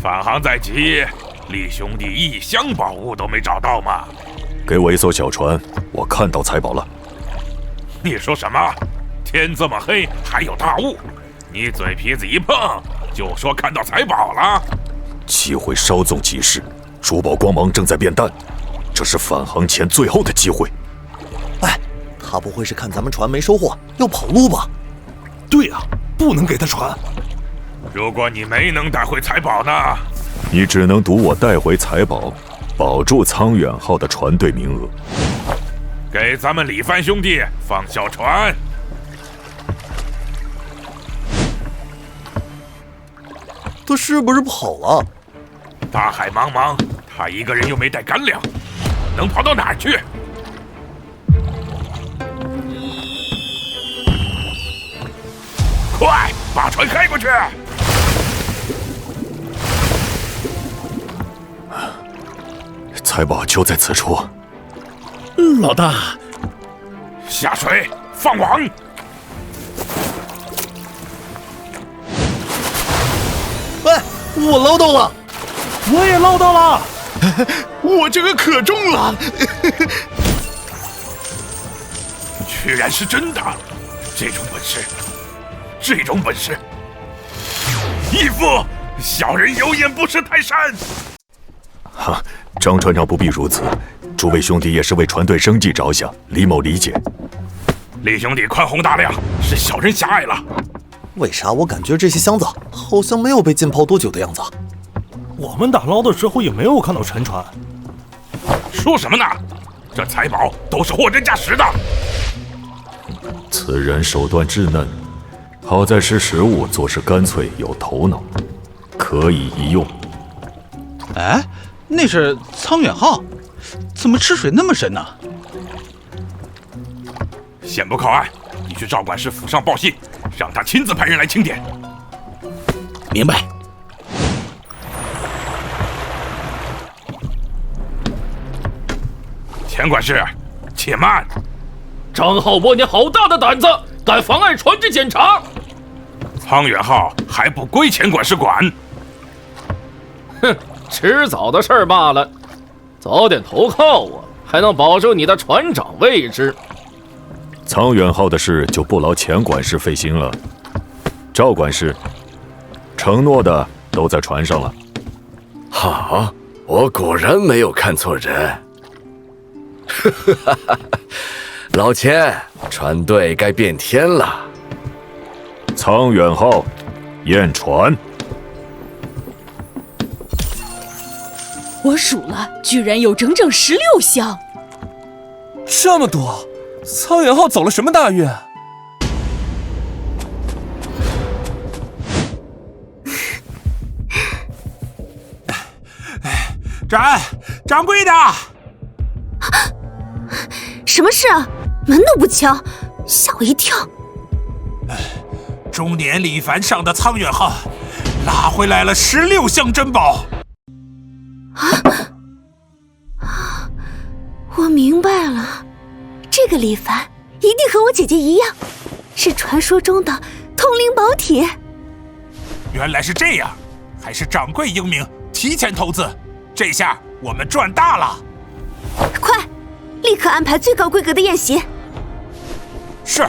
返航在即，李兄弟一箱宝物都没找到吗？给我一艘小船，我看到财宝了。你说什么？天这么黑还有大雾，你嘴皮子一碰就说看到财宝了？机会稍纵即逝，珠宝光芒正在变淡，这是返航前最后的机会。哎，他不会是看咱们船没收获要跑路吧？对啊，不能给他船。如果你没能带回财宝呢？你只能赌我带回财宝，保住苍远号的船队名额。给咱们李帆兄弟放小船。他是不是跑了？大海茫茫，他一个人又没带干粮，能跑到哪儿去？快把船开过去！财宝就在此处。老大，下水放网！哎，我捞到了！我也捞到了！我这个可中了！居然是真的！这种本事，义父，小人有眼不识泰山。哈，张船长不必如此，诸位兄弟也是为船队生计着想，李某理解。李兄弟宽宏大量，是小人狭隘了。为啥我感觉这些箱子好像没有被浸泡多久的样子？我们打捞的时候也没有看到沉船。说什么呢？这财宝都是货真价实的。此人手段稚嫩，好在识时务，做事干脆有头脑，可以一用。哎，那是苍远号，怎么吃水那么深呢？先不靠岸，你去赵管事府上报信，让他亲自派人来清点。明白。田管事，且慢！张浩波，你好大的胆子，敢妨碍船只检查！苍远号还不归钱管事管。哼，迟早的事儿罢了。早点投靠我，还能保住你的船长位置。苍远号的事就不劳钱管事费心了。赵管事，承诺的都在船上了。好，我果然没有看错人。老钱，船队该变天了。苍远号，验船。我数了，居然有整整16箱。这么多，苍远号走了什么大运？掌柜的！什么事啊？门都不敲，吓我一跳。中年李凡上的苍远号拉回来了16箱珍宝。我明白了，这个李凡一定和我姐姐一样，是传说中的通灵宝体。原来是这样，还是掌柜英明，提前投资，这下我们赚大了。快，立刻安排最高规格的宴席。是。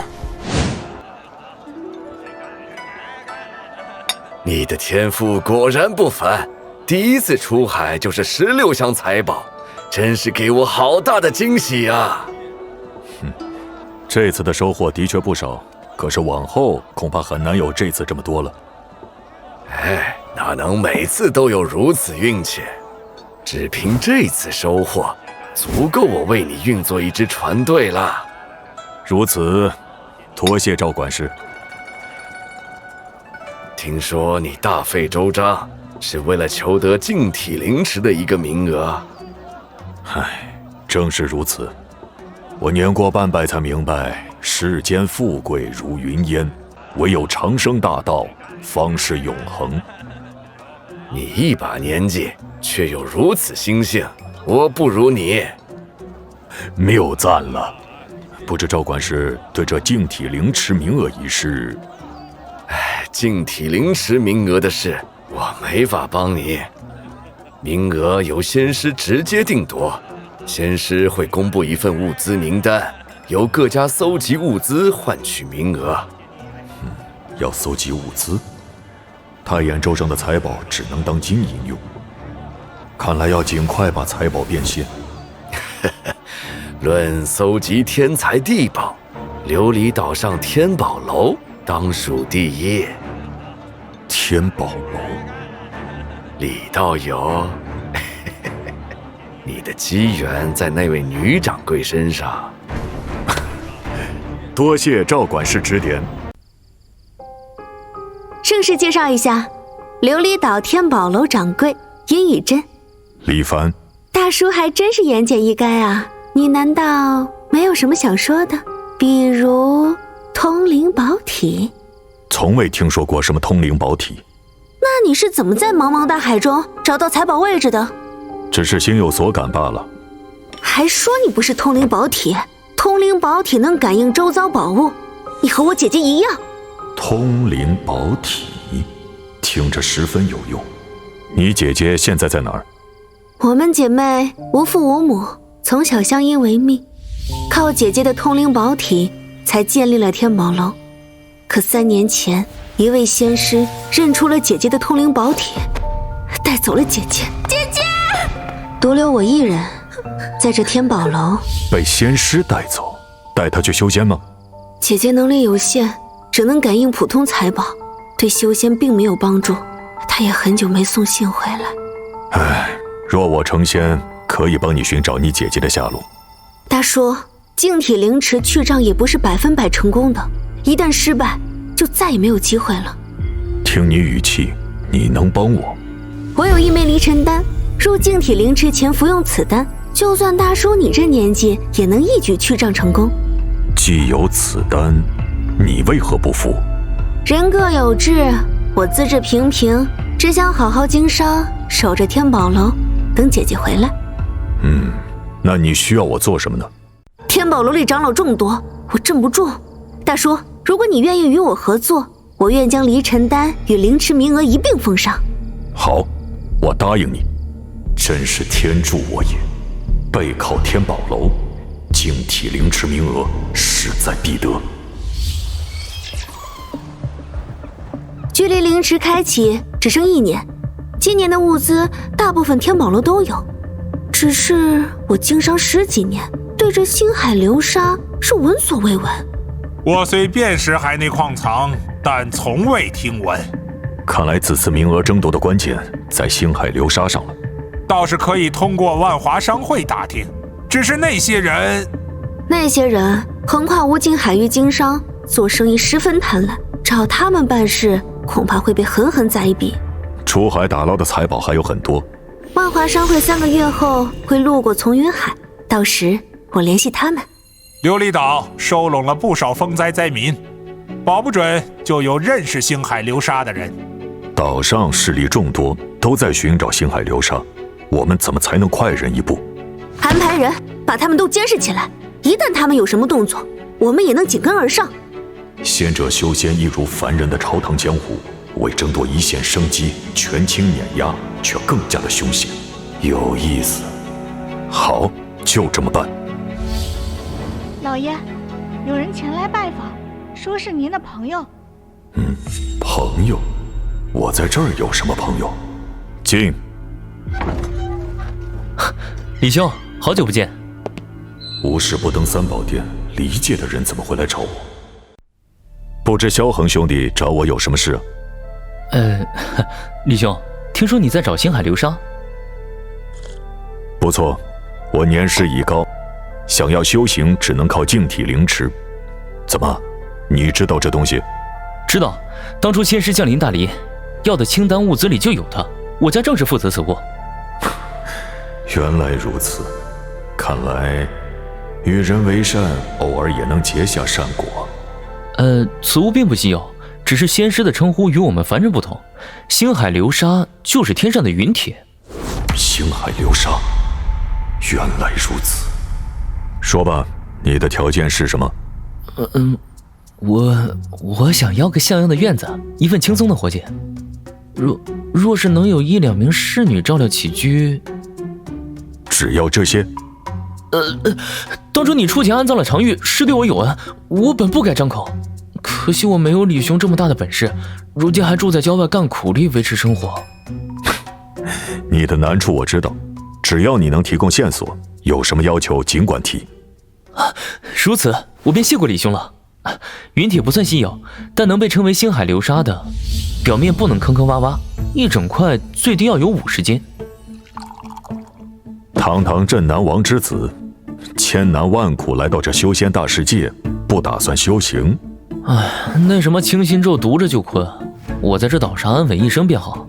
你的天赋果然不凡，第一次出海就是16箱财宝，真是给我好大的惊喜啊！这次的收获的确不少，可是往后恐怕很难有这次这么多了。哎，哪能每次都有如此运气？只凭这次收获，足够我为你运作一支船队了。如此，多谢赵管事。听说你大费周章，是为了求得净体灵池的一个名额。唉，正是如此。我年过半百才明白，世间富贵如云烟，唯有长生大道，方是永恒。你一把年纪，却有如此心性，我不如你。谬赞了。不知赵管事对这净体灵池名额一事？净体灵池名额的事，我没法帮你。名额由仙师直接定夺，仙师会公布一份物资名单，由各家搜集物资换取名额。要搜集物资，太眼周上的财宝只能当金银用。看来要尽快把财宝变现。论搜集天才地宝，琉璃岛上天宝楼当属第一。天宝楼，李道友，你的机缘在那位女掌柜身上。多谢赵管事指点。正式介绍一下，琉璃岛天宝楼掌柜殷以真。李凡，大叔还真是言简意赅啊！你难道没有什么想说的？比如通灵宝体？从未听说过什么通灵宝体。那你是怎么在茫茫大海中找到财宝位置的？只是心有所感罢了。还说你不是通灵宝体？通灵宝体能感应周遭宝物，你和我姐姐一样。通灵宝体，听着十分有用。你姐姐现在在哪儿？我们姐妹无父无母，从小相依为命，靠姐姐的通灵宝体才建立了天宝楼。可3年前，一位仙师认出了姐姐的通灵宝体，带走了姐姐，夺留我一人，在这天宝楼被仙师带走，带他去修仙吗？姐姐能力有限，只能感应普通财宝，对修仙并没有帮助。她也很久没送信回来。唉，若我成仙，可以帮你寻找你姐姐的下落。大叔，净体灵池去障也不是100%成功的，一旦失败，就再也没有机会了。听你语气，你能帮我？我有一枚离尘丹，入净体灵池前服用此丹，就算大叔你这年纪，也能一举去障成功。既有此丹，你为何不服？人各有志，我资质平平，只想好好经商，守着天宝楼，等姐姐回来。那你需要我做什么呢？天宝楼里长老众多，我镇不住。大叔，如果你愿意与我合作，我愿将离尘丹与灵池名额一并奉上。好，我答应你。真是天助我也！背靠天宝楼，净体灵池名额势在必得。距离灵池开启只剩1年，今年的物资大部分天宝楼都有，只是我经商10几年，对这星海流沙是闻所未闻。我虽遍识海内矿藏，但从未听闻。看来此次名额争夺的关键在星海流沙上了。倒是可以通过万华商会打听，只是那些人横跨无尽海域经商，做生意十分贪婪，找他们办事恐怕会被狠狠宰一笔。出海打捞的财宝还有很多，万华商会3个月后会路过从云海，到时我联系他们。琉璃岛收拢了不少风灾灾民，保不准就有认识星海流沙的人。岛上势力众多，都在寻找星海流沙，我们怎么才能快人一步？安排人把他们都监视起来，一旦他们有什么动作，我们也能紧跟而上。仙者修仙一如凡人的朝堂江湖，为争夺一线生机，权倾碾压，却更加的凶险，有意思。好，就这么办。老爷，有人前来拜访，说是您的朋友。朋友？我在这儿有什么朋友？进。李兄，好久不见。无事不登三宝殿，离界的人怎么会来找我？不知萧恒兄弟找我有什么事啊？李兄，听说你在找星海流沙？不错，我年事已高，想要修行只能靠净体灵池。怎么，你知道这东西？知道，当初仙师降临大黎，要的清丹物资里就有它，我家正是负责此物。原来如此，看来与人为善，偶尔也能结下善果。此物并不稀有，只是仙师的称呼与我们凡人不同。星海流沙就是天上的云铁。星海流沙，原来如此。说吧，你的条件是什么？我想要个像样的院子，一份轻松的活计。若是能有1、2名侍女照料起居，只要这些。当初你出钱安葬了常玉，是对我有恩，我本不该张口。可惜我没有李兄这么大的本事，如今还住在郊外干苦力维持生活。你的难处我知道，只要你能提供线索，有什么要求尽管提。如此，我便谢过李兄了。云铁不算稀有，但能被称为星海流沙的，表面不能坑坑洼洼，一整块最低要有50斤。堂堂镇南王之子，千难万苦来到这修仙大世界，不打算修行？那什么清心咒读着就困，我在这岛上安稳一生便好。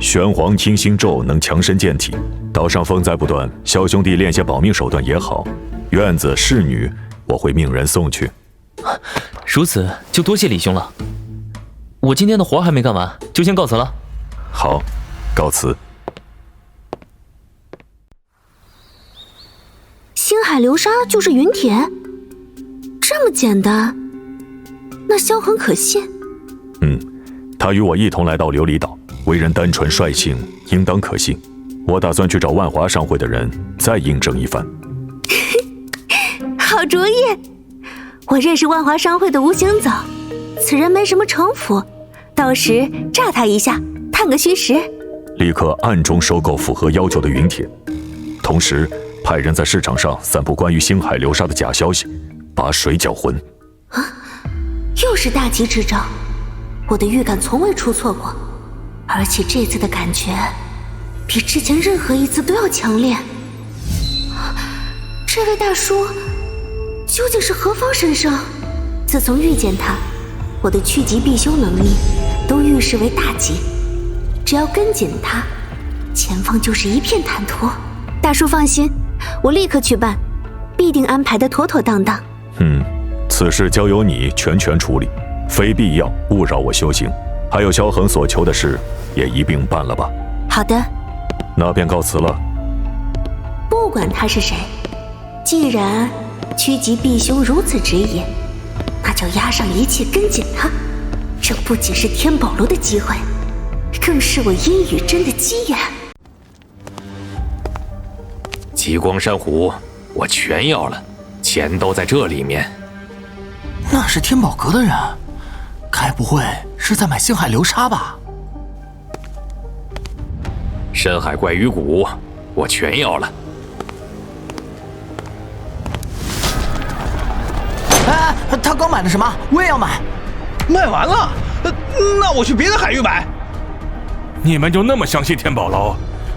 玄黄清心咒能强身健体，岛上风灾不断，萧兄弟练些保命手段也好。院子侍女，我会命人送去。如此就多谢李兄了。我今天的活还没干完，就先告辞了。好，告辞。星海流沙就是云铁，这么简单，那萧恒可信？他与我一同来到琉璃岛，为人单纯率性，应当可信。我打算去找万华商会的人，再印证一番。好主意！我认识万华商会的吴行走，此人没什么城府，到时炸他一下，探个虚实。立刻暗中收购符合要求的云铁，同时派人在市场上散布关于星海流沙的假消息，把水搅浑。啊，又是大吉之兆！我的预感从未出错过，而且这次的感觉比之前任何一次都要强烈。这位大叔究竟是何方神圣？自从遇见他，我的趋吉避凶能力都预示为大吉，只要跟紧他，前方就是一片坦途。大叔放心，我立刻去办，必定安排得妥妥当当。此事交由你全权处理，非必要勿扰我修行。还有萧恒所求的事，也一并办了吧。好的，那便告辞了。不管他是谁，既然趋吉避凶如此指引，那就压上一切跟紧他。这不仅是天宝楼的机会，更是我阴雨真的机缘。极光珊瑚，我全要了，钱都在这里面。那是天宝阁的人，该不会是在买星海流沙吧？深海怪鱼骨，我全要了。哎，他刚买的什么？我也要买。卖完了，那我去别的海域买。你们就那么相信天宝楼？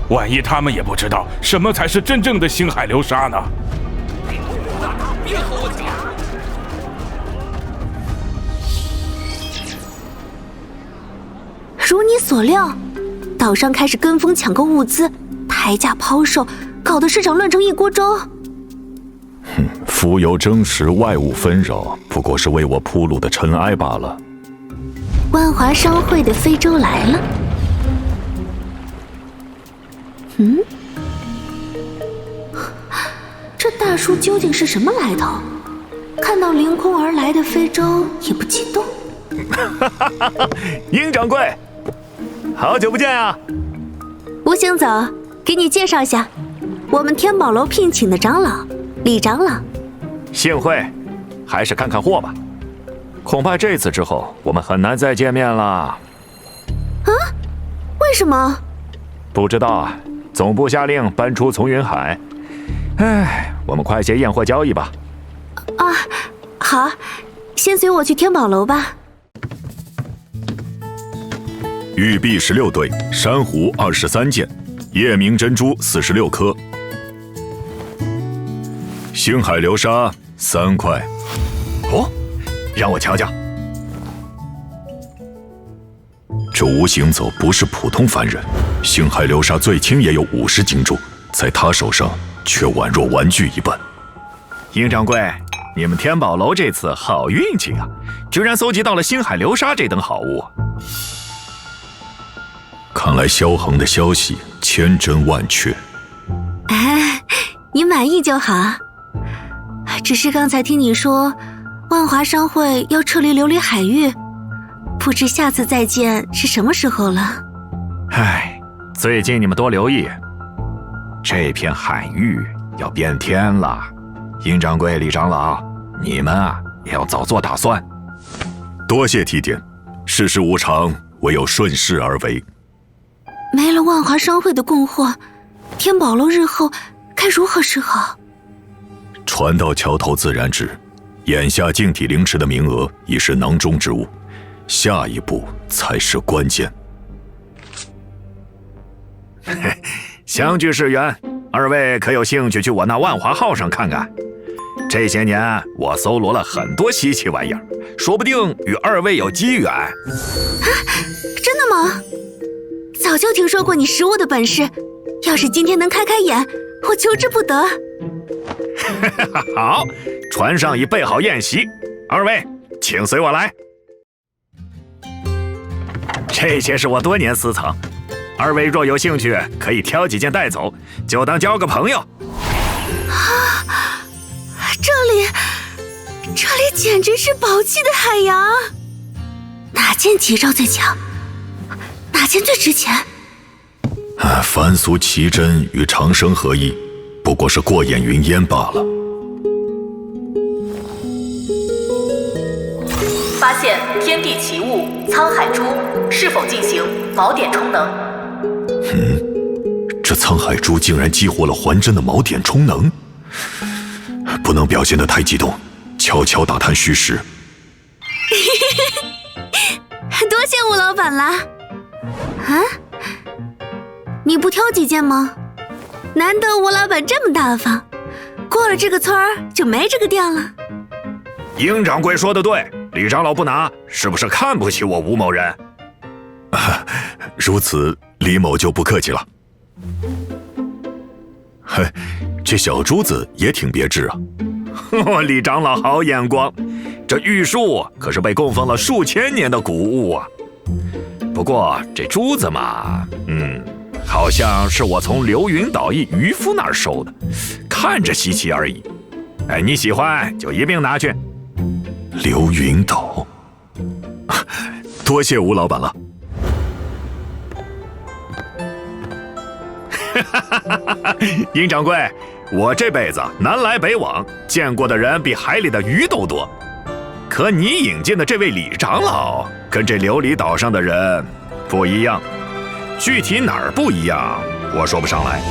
万一他们也不知道什么才是真正的星海流沙呢？别和我讲。如你所料，岛上开始跟风抢购物资，抬价抛售，搞得市场乱成一锅粥。浮游争食，外物纷扰，不过是为我铺路的尘埃罢了。万华商会的非洲来了。这大叔究竟是什么来头？看到凌空而来的非洲也不激动。殷掌柜，好久不见啊！吴行走，给你介绍一下，我们天宝楼聘请的长老李长老。幸会，还是看看货吧。恐怕这次之后，我们很难再见面了。啊？为什么？不知道啊。总部下令搬出从云海。哎，我们快些验货交易吧。啊，好，先随我去天宝楼吧。玉璧16对，珊瑚23件，夜明珍珠46颗，星海流沙3块。哦，让我瞧瞧。这吴行走不是普通凡人，星海流沙最轻也有50斤重，在他手上却宛若玩具一般。殷掌柜，你们天宝楼这次好运气啊，居然搜集到了星海流沙这等好物。看来萧恒的消息千真万确。哎，你满意就好。只是刚才听你说，万华商会要撤离琉璃海域，不知下次再见是什么时候了。唉，最近你们多留意，这片海域要变天了。殷掌柜、李长老，你们啊也要早做打算。多谢提点，世事无常，唯有顺势而为。没了万华商会的供货，天宝楼日后该如何是好？船到桥头自然直，眼下净体灵池的名额已是囊中之物，下一步才是关键。相聚是缘，二位可有兴趣去我那万华号上看看？这些年我搜罗了很多稀奇玩意儿，说不定与二位有机缘。啊，真的吗？早就听说过你识物的本事，要是今天能开开眼，我求之不得。好，船上已备好宴席，二位请随我来。这些是我多年私藏，二位若有兴趣，可以挑几件带走，就当交个朋友。啊，这里简直是宝气的海洋，哪件吉兆最强？哪件最值钱？凡俗奇珍与长生合一，不过是过眼云烟罢了。发现天地奇物沧海珠，是否进行锚点充能？这这沧海珠竟然激活了还真的锚点充能，不能表现得太激动，悄悄打探虚实。多谢吴老板啦！啊，你不挑几件吗？难得吴老板这么大方，过了这个村儿就没这个店了。殷掌柜说的对，李长老不拿，是不是看不起我吴某人？如此，李某就不客气了。嘿，这小珠子也挺别致啊！李长老好眼光，这玉树可是被供奉了数千年的古物啊。不过这珠子嘛，好像是我从流云岛一渔夫那儿收的，看着稀奇而已。哎，你喜欢就一并拿去。流云岛，多谢吴老板了。殷掌柜，我这辈子南来北往，见过的人比海里的鱼都多。可你引进的这位李长老，跟这琉璃岛上的人不一样。具体哪儿不一样，我说不上来。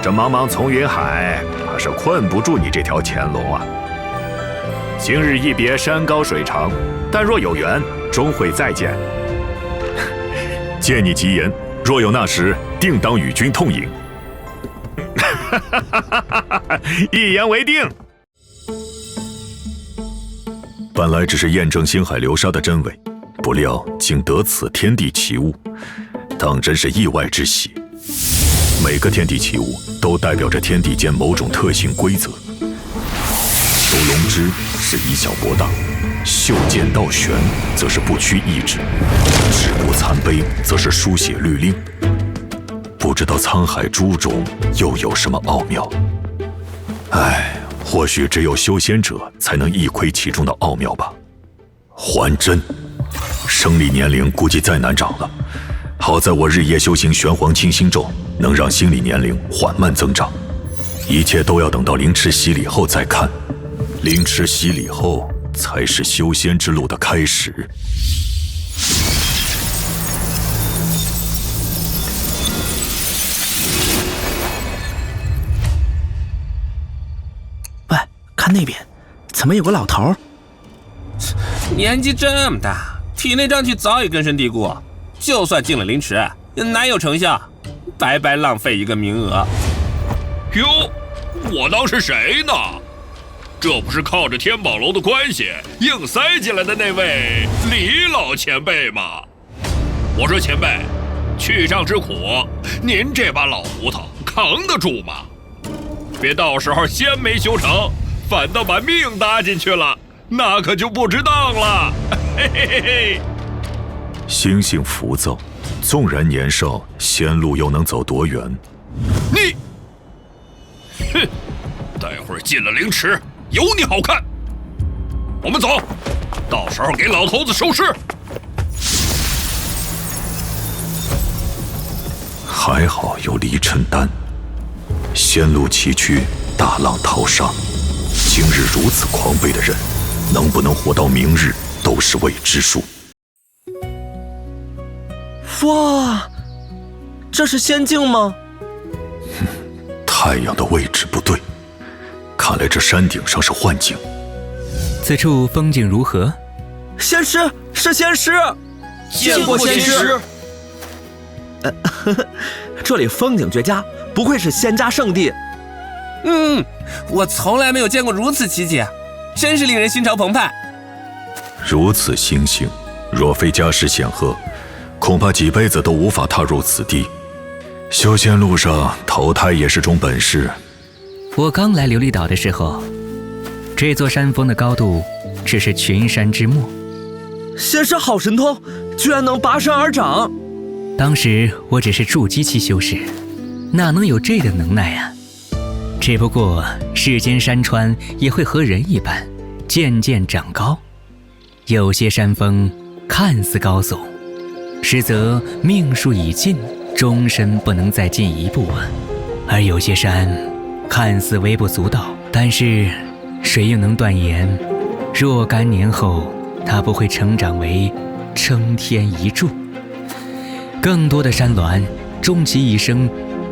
这茫茫丛云海，怕是困不住你这条潜龙啊。今日一别山高水长，但若有缘，终会再见。借你吉言，若有那时，定当与君痛饮。一言为定。本来只是验证星海流沙的真伪，不料竟得此天地奇物，当真是意外之喜。每个天地奇物都代表着天地间某种特性规则。囚龙之是以小博大，袖剑倒悬则是不屈意志，止步残碑则是书写律令。不知道沧海珠中又有什么奥妙？唉，或许只有修仙者才能一窥其中的奥妙吧。还真，生理年龄估计再难长了。好在我日夜修行玄黄清心咒，能让心理年龄缓慢增长。一切都要等到灵池洗礼后再看。灵池洗礼后，才是修仙之路的开始。喂，看那边，怎么有个老头？年纪这么大，体内瘴气早已根深蒂固，就算进了灵池，也难有成效，白白浪费一个名额。哟，我当是谁呢？这不是靠着天宝楼的关系硬塞进来的那位李老前辈吗？我说前辈，去障之苦，您这把老骨头扛得住吗？别到时候仙没修成，反倒把命搭进去了，那可就不值当了。嘿嘿嘿嘿。心性浮躁，纵然年少，仙路又能走多远？你，哼，待会儿进了灵池，有你好看！我们走，到时候给老头子收尸。还好有离尘丹，仙路崎岖，大浪淘沙。今日如此狂悖的人，能不能活到明日，都是未知数。哇，这是仙境吗？太阳的位置不对，看来这山顶上是幻境。此处风景如何？仙师是仙师，见过仙师。这里风景绝佳，不愧是仙家圣地。我从来没有见过如此奇景，真是令人心潮澎湃。如此心性，若非家世显赫，恐怕几辈子都无法踏入此地。修仙路上投胎也是种本事。我刚来琉璃岛的时候，这座山峰的高度只是群山之末。仙师好神通，居然能拔山而长。当时我只是筑基期修士，哪能有这等能耐啊？只不过世间山川也会和人一般，渐渐长高。有些山峰看似高耸，实则命数已尽，终身不能再进一步啊。而有些山看似微不足道，但是谁又能断言，若干年后它不会成长为撑天一柱？更多的山峦终其一生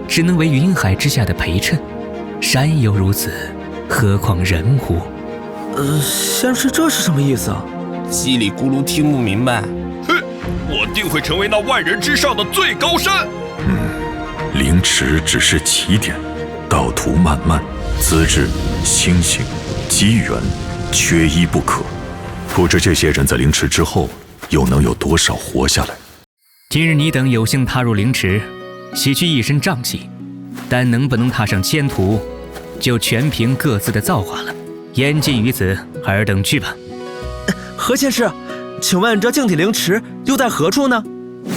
只能为云海之下的陪衬。山犹如此，何况人乎？先师这是什么意思啊？叽里咕噜听不明白。哼，我定会成为那万人之上的最高山。凌迟只是起点，道途漫漫，资质、心性、机缘，缺一不可。不知这些人在凌迟之后，又能有多少活下来？今日你等有幸踏入凌迟，洗去一身瘴气，但能不能踏上千途，就全凭各自的造化了。言尽于此，尔等去吧。何仙师，请问这净体凌迟又在何处呢？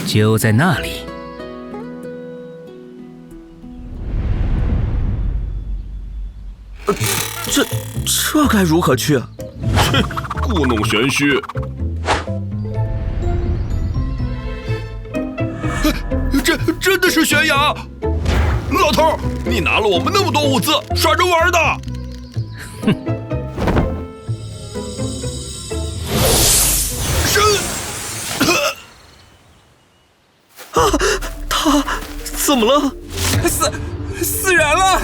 就在那里。这该如何去？切，故弄玄虚。这真的是悬崖！老头，你拿了我们那么多物资，耍着玩的！他怎么了？死人了！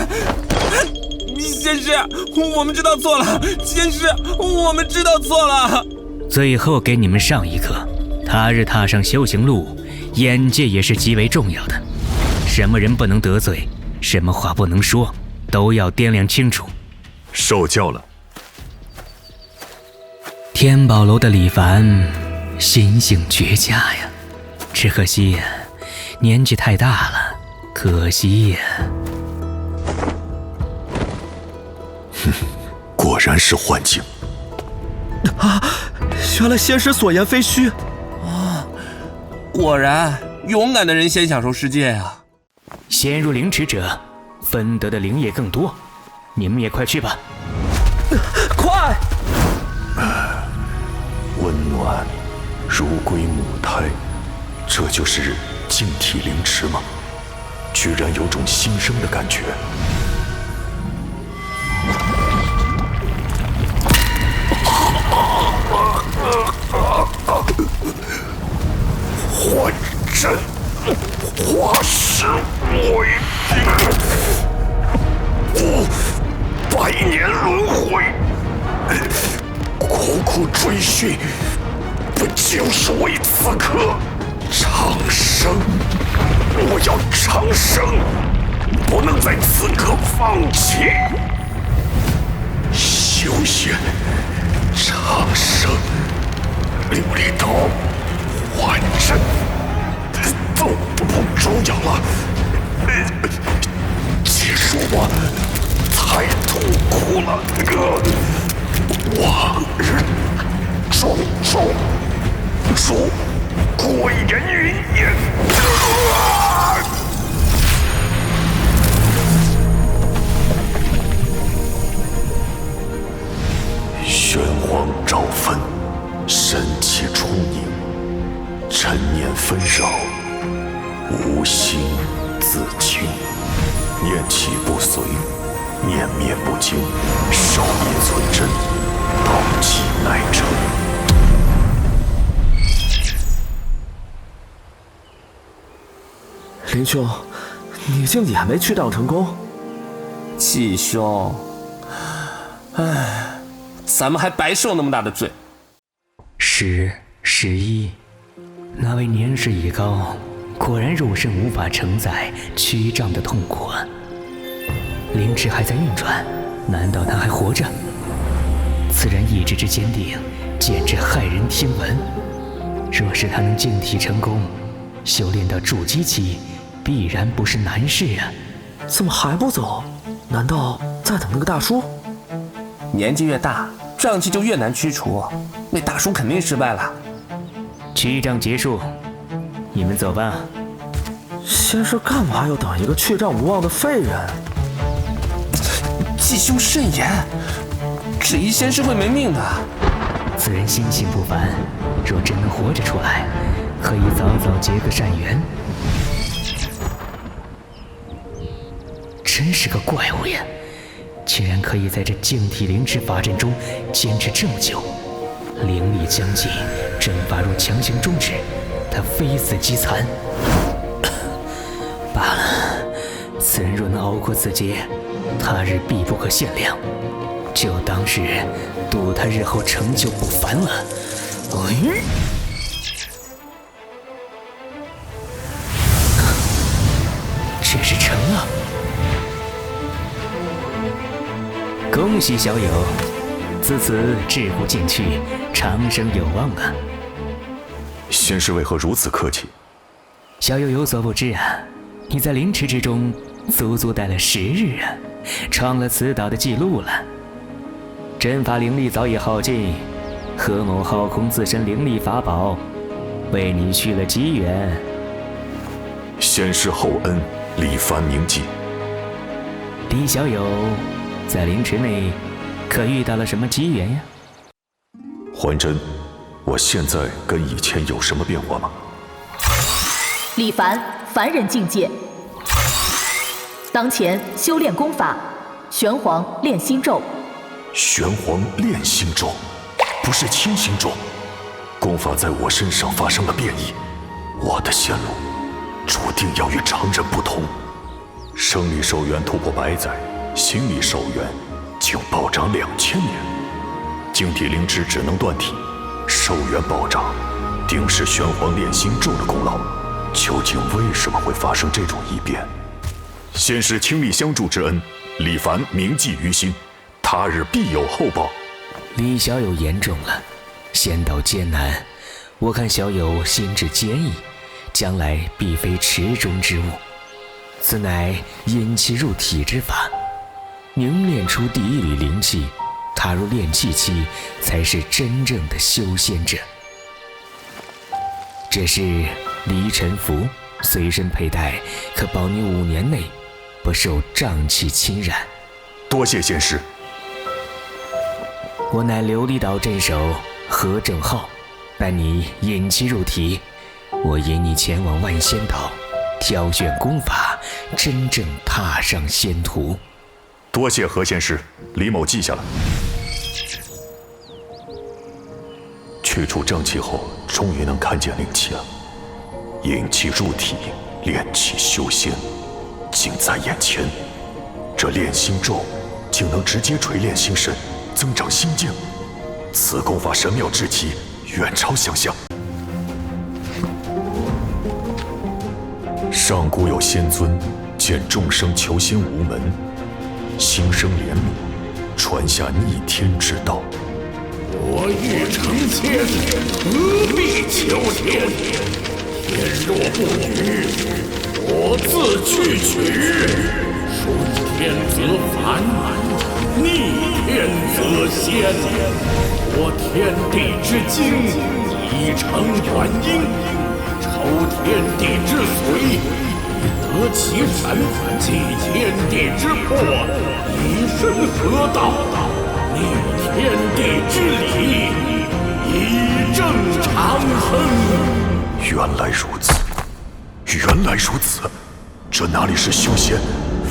仙师，我们知道错了。仙师，我们知道错了。最后给你们上一课：他日踏上修行路，眼界也是极为重要的。什么人不能得罪，什么话不能说，都要掂量清楚。受教了。天宝楼的李凡，心性绝佳呀，只可惜呀，年纪太大了，可惜呀。果然是幻境啊！原来仙师所言非虚啊！果然，勇敢的人先享受世界啊！先入凌迟者，分得的灵液更多，你们也快去吧！快！温暖如归母胎，这就是净体凌迟吗？居然有种新生的感觉。幻阵，化石为冰，500年轮回，苦苦追寻，不就是为此刻长生？我要长生，不能在此刻放弃。修仙，长生，琉璃刀，幻阵，都不重要了。结束吧，太痛苦了。往日种种，如过眼云烟。玄黄照分，神气充盈，陈念纷扰，无心自清。念气不随，念灭不惊，少阴存真，道气乃成。林兄，你竟也没驱挡成功？季兄，唉，咱们还白受那么大的罪。11，那位年事已高，果然肉身无法承载驱障的痛苦啊！灵芝还在运转，难道他还活着？此人意志之坚定，简直骇人听闻。若是他能净体成功，修炼到筑基期，必然不是难事啊！怎么还不走？难道在等那个大叔？年纪越大，瘴气就越难驱除，那大叔肯定失败了。驱障结束，你们走吧。仙师干嘛要等一个去障无望的废人？季兄慎言，只疑仙师会没命的。此人心性不凡，若真能活着出来，可以早早结个善缘。真是个怪物呀！竟然可以在这净体灵芝法阵中坚持这么久，灵力将尽，阵法若强行终止，他非死即残。罢了，此人若能熬过此劫，他日必不可限量。就当是赌他日后成就不凡了。这是成了！恭喜小友，自此志不进去，长生有望了。仙师为何如此客气？小友有所不知啊，你在凌迟之中足足待了10日啊，创了此岛的记录了。阵法灵力早已耗尽，何某耗空自身灵力法宝，为你续了机缘。仙师厚恩，李凡铭记。李小友在凌迟内可遇到了什么机缘呀？还真，我现在跟以前有什么变化吗？李凡，凡人境界，当前修炼功法玄黄炼心咒。玄黄炼心咒，不是清心咒。功法在我身上发生了变异，我的线路注定要与常人不同。生理寿元突破100载，心理寿元竟暴涨2000年。晶体灵芝只能断体，寿元暴涨，定是玄黄炼心咒的功劳。究竟为什么会发生这种异变？仙师倾力相助之恩，李凡铭记于心。他日必有厚报。李小友言重了，仙道艰难，我看小友心智坚毅，将来必非池中之物。此乃引气入体之法，凝练出第一缕灵气，踏入炼气期，才是真正的修仙者。这是离尘符，随身佩戴，可保你5年内不受瘴气侵染。多谢仙师。我乃琉璃岛镇守何正浩，伴你引气入体，我引你前往万仙岛，挑选功法，真正踏上仙途。多谢何仙师，李某记下了。去除瘴气后，终于能看见灵气了。引气入体，炼气修仙，近在眼前。这炼心咒竟能直接锤炼心神，增长心境，此功法神妙至极，远超想象。上古有仙尊，见众生求仙无门，心生怜悯，传下逆天之道。我欲成仙，何必求天？天若不许，我自去取。顺天则凡，逆天则仙。我天地之精，已成元婴；抽天地之髓，以得其神；济天地之魄，以身合道；逆天地之理，以正长生。原来如此，原来如此，这哪里是修仙，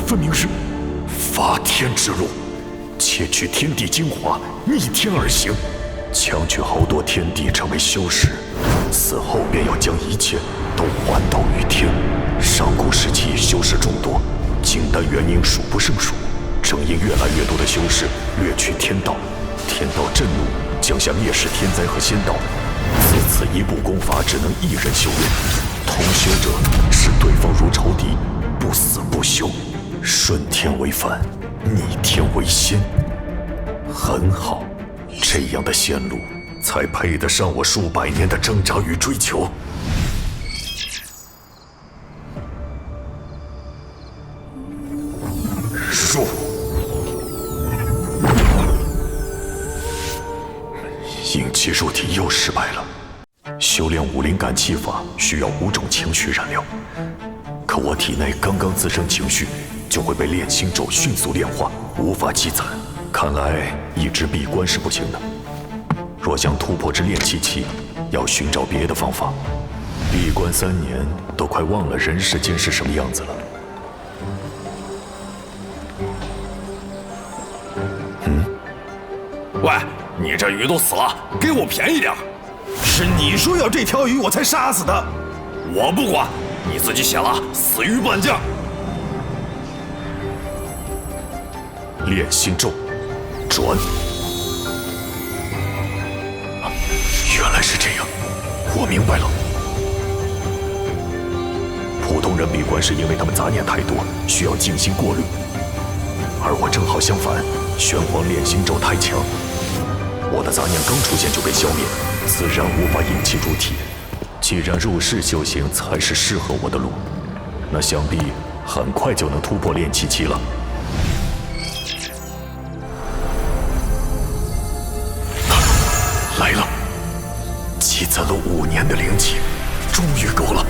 分明是发天之路。窃取天地精华，逆天而行，强取好多天地成为修士，死后便要将一切都还道于天。上古时期修士众多，金丹元婴数不胜数，正因越来越多的修士掠取天道，天道震怒，降下灭世天灾和仙道。此一部功法只能一人修炼，同修者视对方如仇敌，不死不休，顺天为凡，逆天为仙。很好，这样的仙路才配得上我数百年的挣扎与追求。入。引气入体又失败了。修炼武灵感气法需要5种情绪燃料，可我体内刚刚滋生情绪，就会被炼心咒迅速炼化，无法积攒。看来一直闭关是不行的。若想突破至炼气期，要寻找别的方法。闭关3年，都快忘了人世间是什么样子了。喂，你这鱼都死了，给我便宜点！是你说要这条鱼，我才杀死的。我不管，你自己写了，死鱼半价。炼心咒，转。原来是这样，我明白了。普通人闭关是因为他们杂念太多，需要静心过滤，而我正好相反，玄黄炼心咒太强，我的杂念刚出现就被消灭，自然无法引气入体。既然入世修行才是适合我的路，那想必很快就能突破炼气期了。来了，积攒了5年的灵气，终于够了。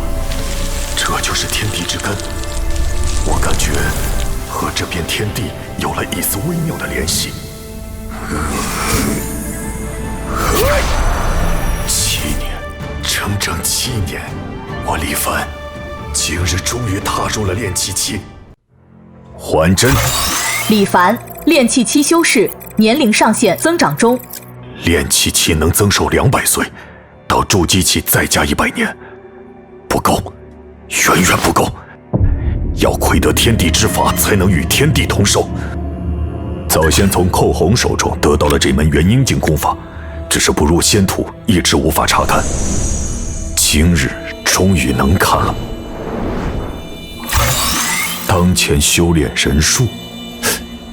这就是天地之根，我感觉和这片天地有了一丝微妙的联系。7年，整整7年，我李凡今日终于踏入了炼气期。还真，李凡，炼气期修士，年龄上限增长中。炼气期能增寿200岁，到筑基期再加100年，不够，远远不够。要窥得天地之法，才能与天地同寿。早先从寇洪手中得到了这门元婴境功法，只是不入仙土，一直无法查看。今日终于能看了。当前修炼人数，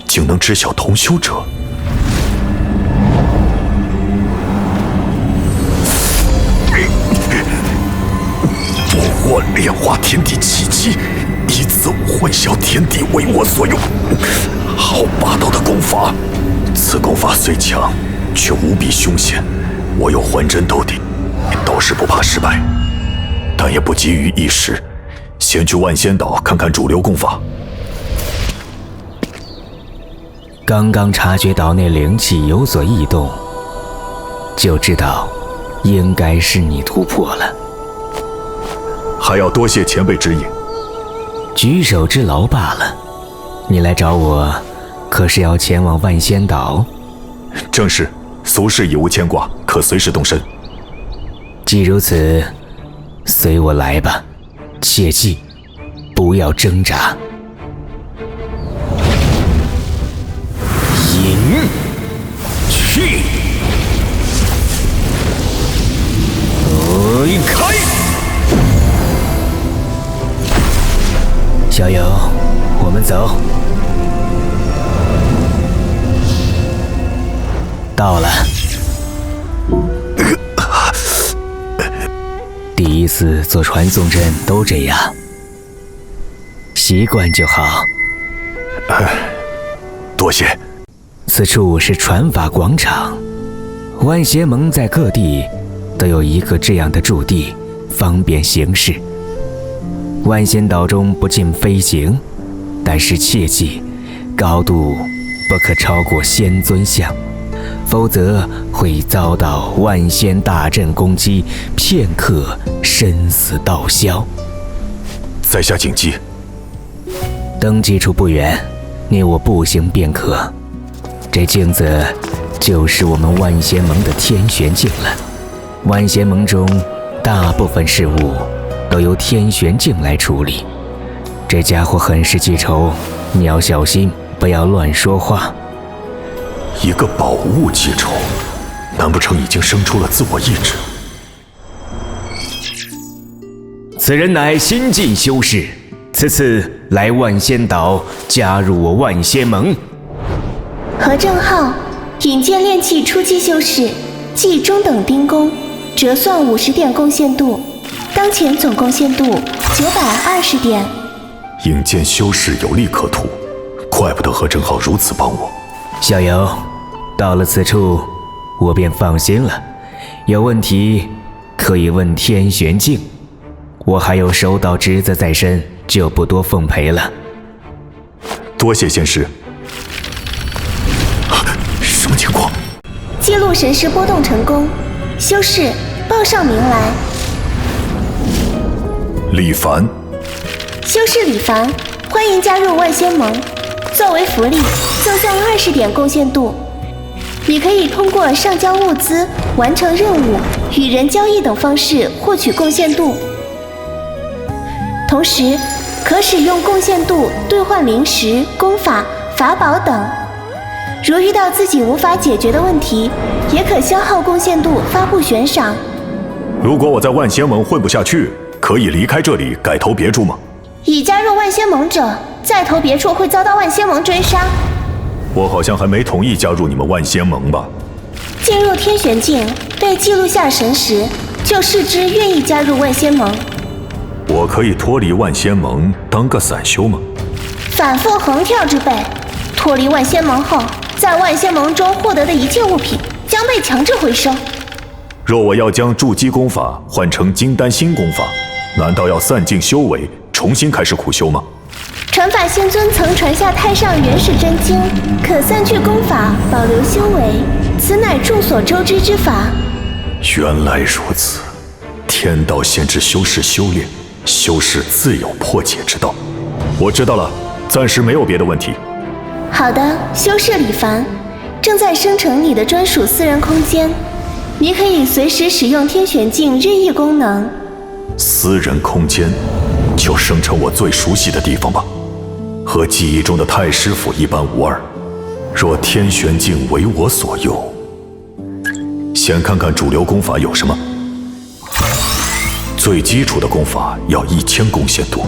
竟能知晓同修者。我炼化天地奇迹，以此混淆天地为我所用。好霸道的功法！此功法虽强，却无比凶险。我有还真斗底，倒是不怕失败，但也不急于一时，先去万仙岛看看主流功法。刚刚察觉岛内灵气有所异动，就知道应该是你突破了。还要多谢前辈指引，举手之劳罢了。你来找我，可是要前往万仙岛？正是，俗事已无牵挂，可随时动身。既如此，随我来吧，切记不要挣扎。引去，开！小友，我们走。到了。第一次做传送阵都这样，习惯就好。多谢。此处是传法广场，万邪盟在各地都有一个这样的驻地，方便行事。万仙岛中不禁飞行，但是切记，高度不可超过仙尊像，否则会遭到万仙大阵攻击，片刻生死道消。在下谨记。登记处不远，你我步行便可。这镜子就是我们万仙盟的天玄镜了。万仙盟中大部分事务都由天玄镜来处理。这家伙很是记仇，你要小心，不要乱说话。一个宝物记仇，难不成已经生出了自我意志？此人乃新晋修士，此次来万仙岛加入我万仙盟。何正浩，引荐炼气初期修士，即中等丁功，折算50点贡献度，当前总贡献度920点。引荐修士有利可图，怪不得何正浩如此帮我。小友，到了此处，我便放心了。有问题可以问天玄镜，我还有守岛职责在身，就不多奉陪了。多谢仙师。什么情况？记录神识波动成功，修士报上名来。李凡，修士李凡，欢迎加入万仙盟。作为福利，赠送20点贡献度。你可以通过上交物资、完成任务、与人交易等方式获取贡献度，同时可使用贡献度兑换灵石、功法、法宝等，如遇到自己无法解决的问题，也可消耗贡献度发布悬赏。如果我在万仙盟混不下去，可以离开这里改投别处吗？已加入万仙盟者，再投别处会遭到万仙盟追杀。我好像还没同意加入你们万仙盟吧？进入天玄境被记录下神时，就视之愿意加入万仙盟。我可以脱离万仙盟当个散修吗？反复横跳之辈，脱离万仙盟后，在万仙盟中获得的一切物品将被强制回收。若我要将筑基功法换成金丹新功法，难道要散尽修为，重新开始苦修吗？传法仙尊曾传下太上元始真经，可散去功法，保留修为，此乃众所周知之法。原来如此，天道限制修士修炼，修士自有破解之道。我知道了，暂时没有别的问题。好的，修士李凡，正在生成你的专属私人空间，你可以随时使用天玄境任意功能。私人空间，就生成我最熟悉的地方吧，和记忆中的太师府一般无二。若天玄境为我所有，先看看主流功法有什么。最基础的功法要1000贡献度，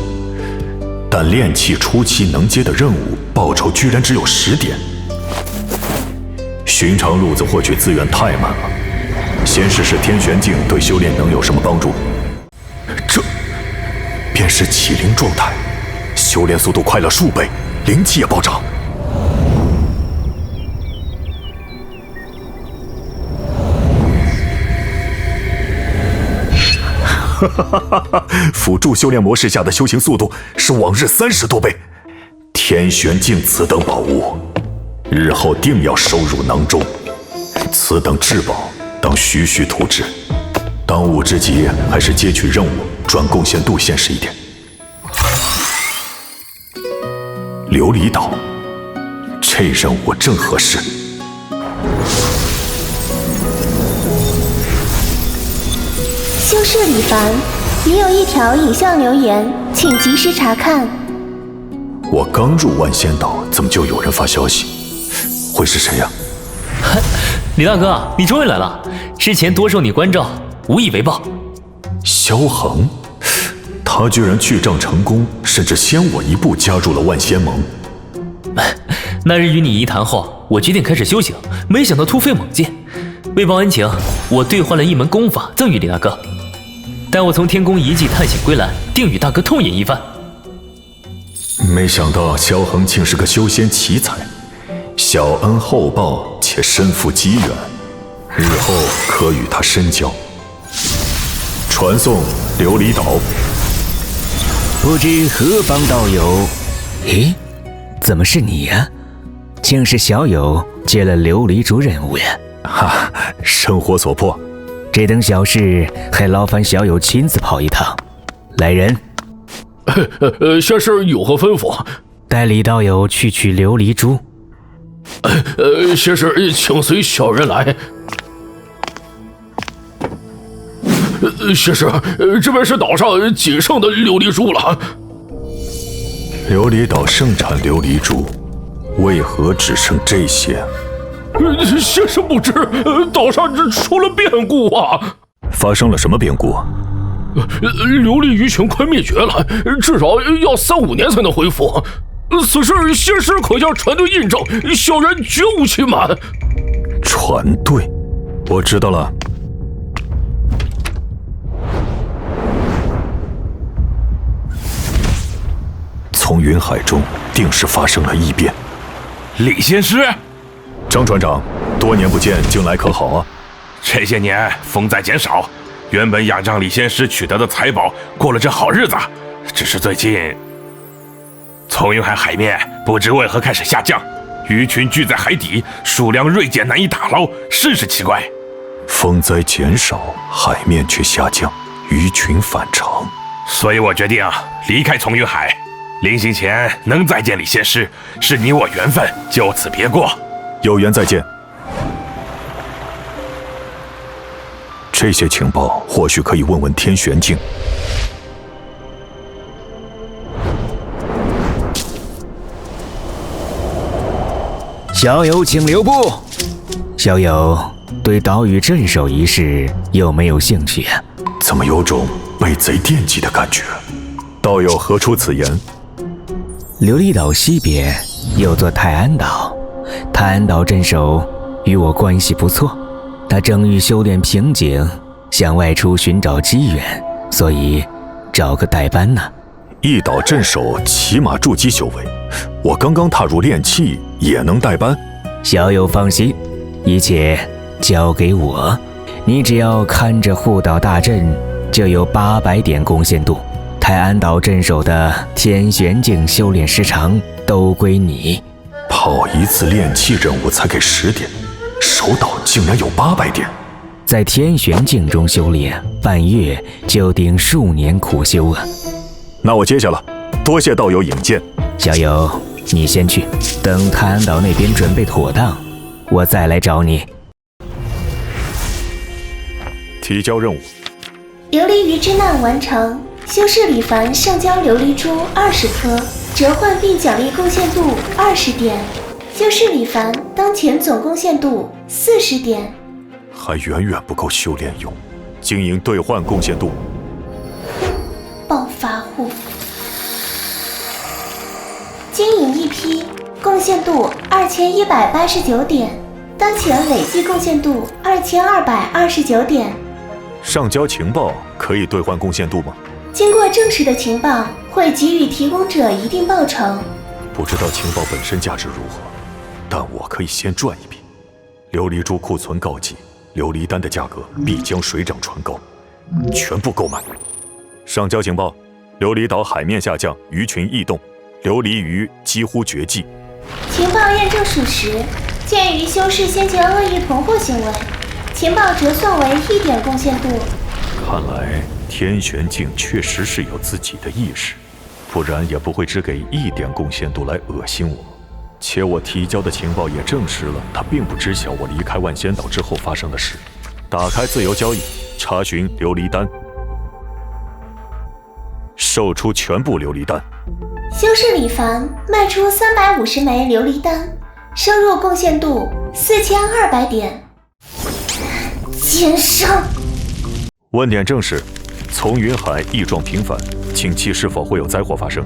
但炼器初期能接的任务报酬居然只有10点。寻常路子获取资源太慢了，先试试天玄境对修炼能有什么帮助。这便是启灵状态，修炼速度快了数倍，灵气也暴涨。辅助修炼模式下的修行速度是往日30多倍。天玄境此等宝物，日后定要收入囊中。此等至宝当徐徐图之，当务之急还是接取任务，赚贡献度现实一点。琉璃岛，这任务正合适。修士李凡，你有一条影像留言，请及时查看。我刚入万仙岛，怎么就有人发消息？会是谁呀？李大哥，你终于来了！之前多受你关照，无以为报。萧恒，他居然去障成功，甚至先我一步加入了万仙盟。那日与你一谈后，我决定开始修行，没想到突飞猛进。为报恩情，我兑换了一门功法赠予李大哥。待我从天宫遗迹探险归来，定与大哥痛饮一番。没想到萧恒竟是个修仙奇才，小恩厚报且身负机缘，日后可与他深交。传送琉璃岛。不知何方道友？咦，怎么是你呀？竟是小友接了琉璃珠任务呀？哈，生活所迫。这等小事还劳烦小友亲自跑一趟。来人，仙师有何吩咐？带李道友去取琉璃珠。仙师，请随小人来。仙师，这边是岛上仅剩的琉璃珠了。琉璃岛盛产琉璃珠，为何只剩这些？仙师不知，岛上出了变故啊！发生了什么变故？琉璃鱼群快灭绝了，至少要3-5年才能恢复。此事仙师可向船队印证，小人绝无欺瞒。船队，我知道了。从云海中定是发生了异变。李仙师，张船长，多年不见，近来可好啊？这些年风灾减少，原本仰仗李仙师取得的财宝过了这好日子，只是最近从云海海面不知为何开始下降，鱼群聚在海底，数量锐减，难以打捞，甚是奇怪。风灾减少，海面却下降，鱼群反常，所以我决定离开从云海。临行前能再见李仙师，是你我缘分，就此别过。有缘再见。这些情报或许可以问问天玄境。小友请留步。小友对岛屿镇守一事有没有兴趣啊？怎么有种被贼惦记的感觉？道友何出此言？琉璃岛西边有座泰安岛，泰安岛镇守与我关系不错，他正欲修炼瓶颈，想外出寻找机缘，所以找个代班呢。一岛镇守起码筑基修为，我刚刚踏入炼器，也能代班。小友放心，一切交给我，你只要看着护岛大阵，就有800点贡献度。泰安岛镇守的天玄境修炼时长都归你。跑一次炼器任务才给10点，守岛竟然有800点。在天玄境中修炼半月就顶数年苦修啊！那我接下了，多谢道友引荐。小友，你先去，等泰安岛那边准备妥当，我再来找你。提交任务：琉璃鱼之难完成，修士李凡上交琉璃珠20颗，折换并奖励贡献度20点。修士李凡当前总贡献度40点，还远远不够修炼用。经营兑换贡献度：暴发户。经营一批，贡献度2189点，当前累计贡献度2229点。上交情报可以兑换贡献度吗？经过证实的情报会给予提供者一定报酬。不知道情报本身价值如何，但我可以先赚一笔。琉璃珠库存告急，琉璃丹的价格必将水涨船高，全部购买。上交情报：琉璃岛海面下降，鱼群异动，琉璃鱼几乎绝迹。情报验证属实，鉴于修士先前恶意囤货行为，情报折算为1点贡献度。看来天玄境确实是有自己的意识，不然也不会只给1点贡献度来恶心我。且我提交的情报也证实了他并不知晓我离开万仙岛之后发生的事。打开自由交易，查询琉璃丹，售出全部琉璃丹。修士李凡卖出350枚琉璃丹，收入贡献度4200点。奸商！问点正事：从云海异状频繁，近期是否会有灾祸发生？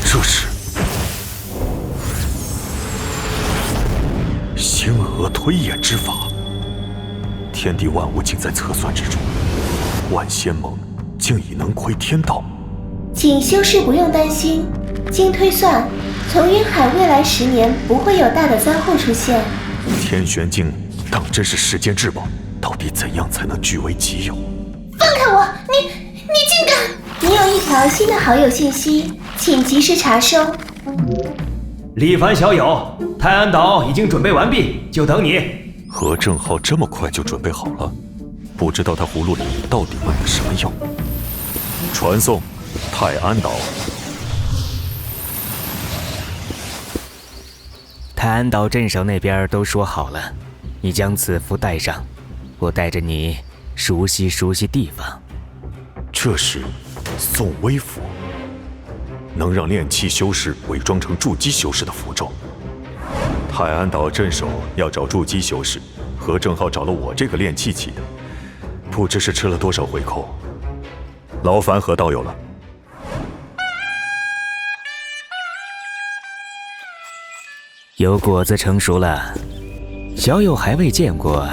这是星河推演之法，天地万物尽在测算之中，万仙盟竟已能窥天道。请修士不用担心，经推算，从云海未来10年不会有大的灾祸出现。天玄境当真是世间至宝，到底怎样才能据为己有？放开我！你竟敢！你有一条新的好友信息，请及时查收。李凡小友，泰安岛已经准备完毕，就等你。何正浩这么快就准备好了？不知道他葫芦里到底卖的什么药？传送泰安岛。泰安岛镇守那边都说好了，你将此符带上，我带着你熟悉熟悉地方。这是宋威符，能让炼器修士伪装成筑基修士的符咒。泰安岛镇守要找筑基修士，何正浩找了我这个炼器起的，不知是吃了多少回扣。劳烦何道友了。有果子成熟了，小友还未见过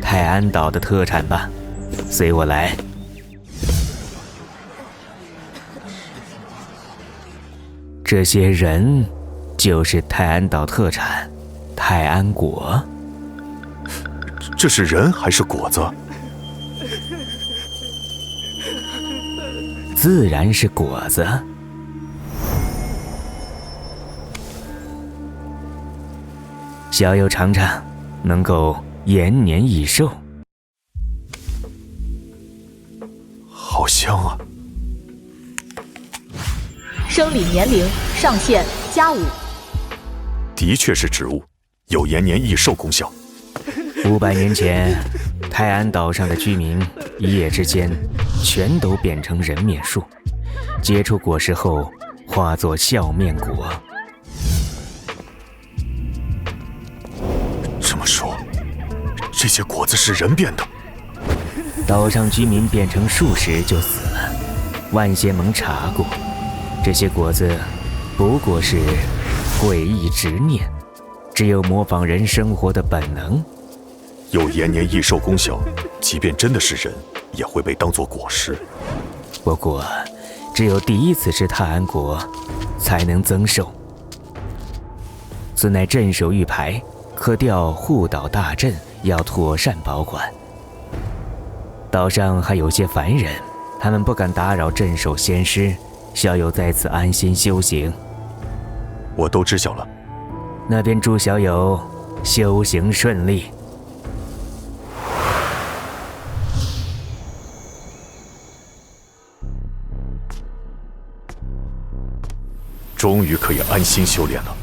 泰安岛的特产吧？随我来。这些人就是泰安岛特产泰安果。这是人还是果子？自然是果子。小友尝尝，能够延年益寿。好香啊！生理年龄上限+5。的确是植物，有延年益寿功效。500年前，泰安岛上的居民一夜之间全都变成人面树，结出果实后化作笑面果，这些果子是人变的。岛上居民变成树时就死了。万仙盟查过，这些果子不过是诡异执念，只有模仿人生活的本能。有延年益寿功效，即便真的是人，也会被当作果实。不过，只有第一次吃泰安果，才能增寿。此乃镇守玉牌，可调护岛大阵，要妥善保管。岛上还有些凡人，他们不敢打扰镇守仙师，小友在此安心修行。我都知晓了。那便祝小友修行顺利。终于可以安心修炼了。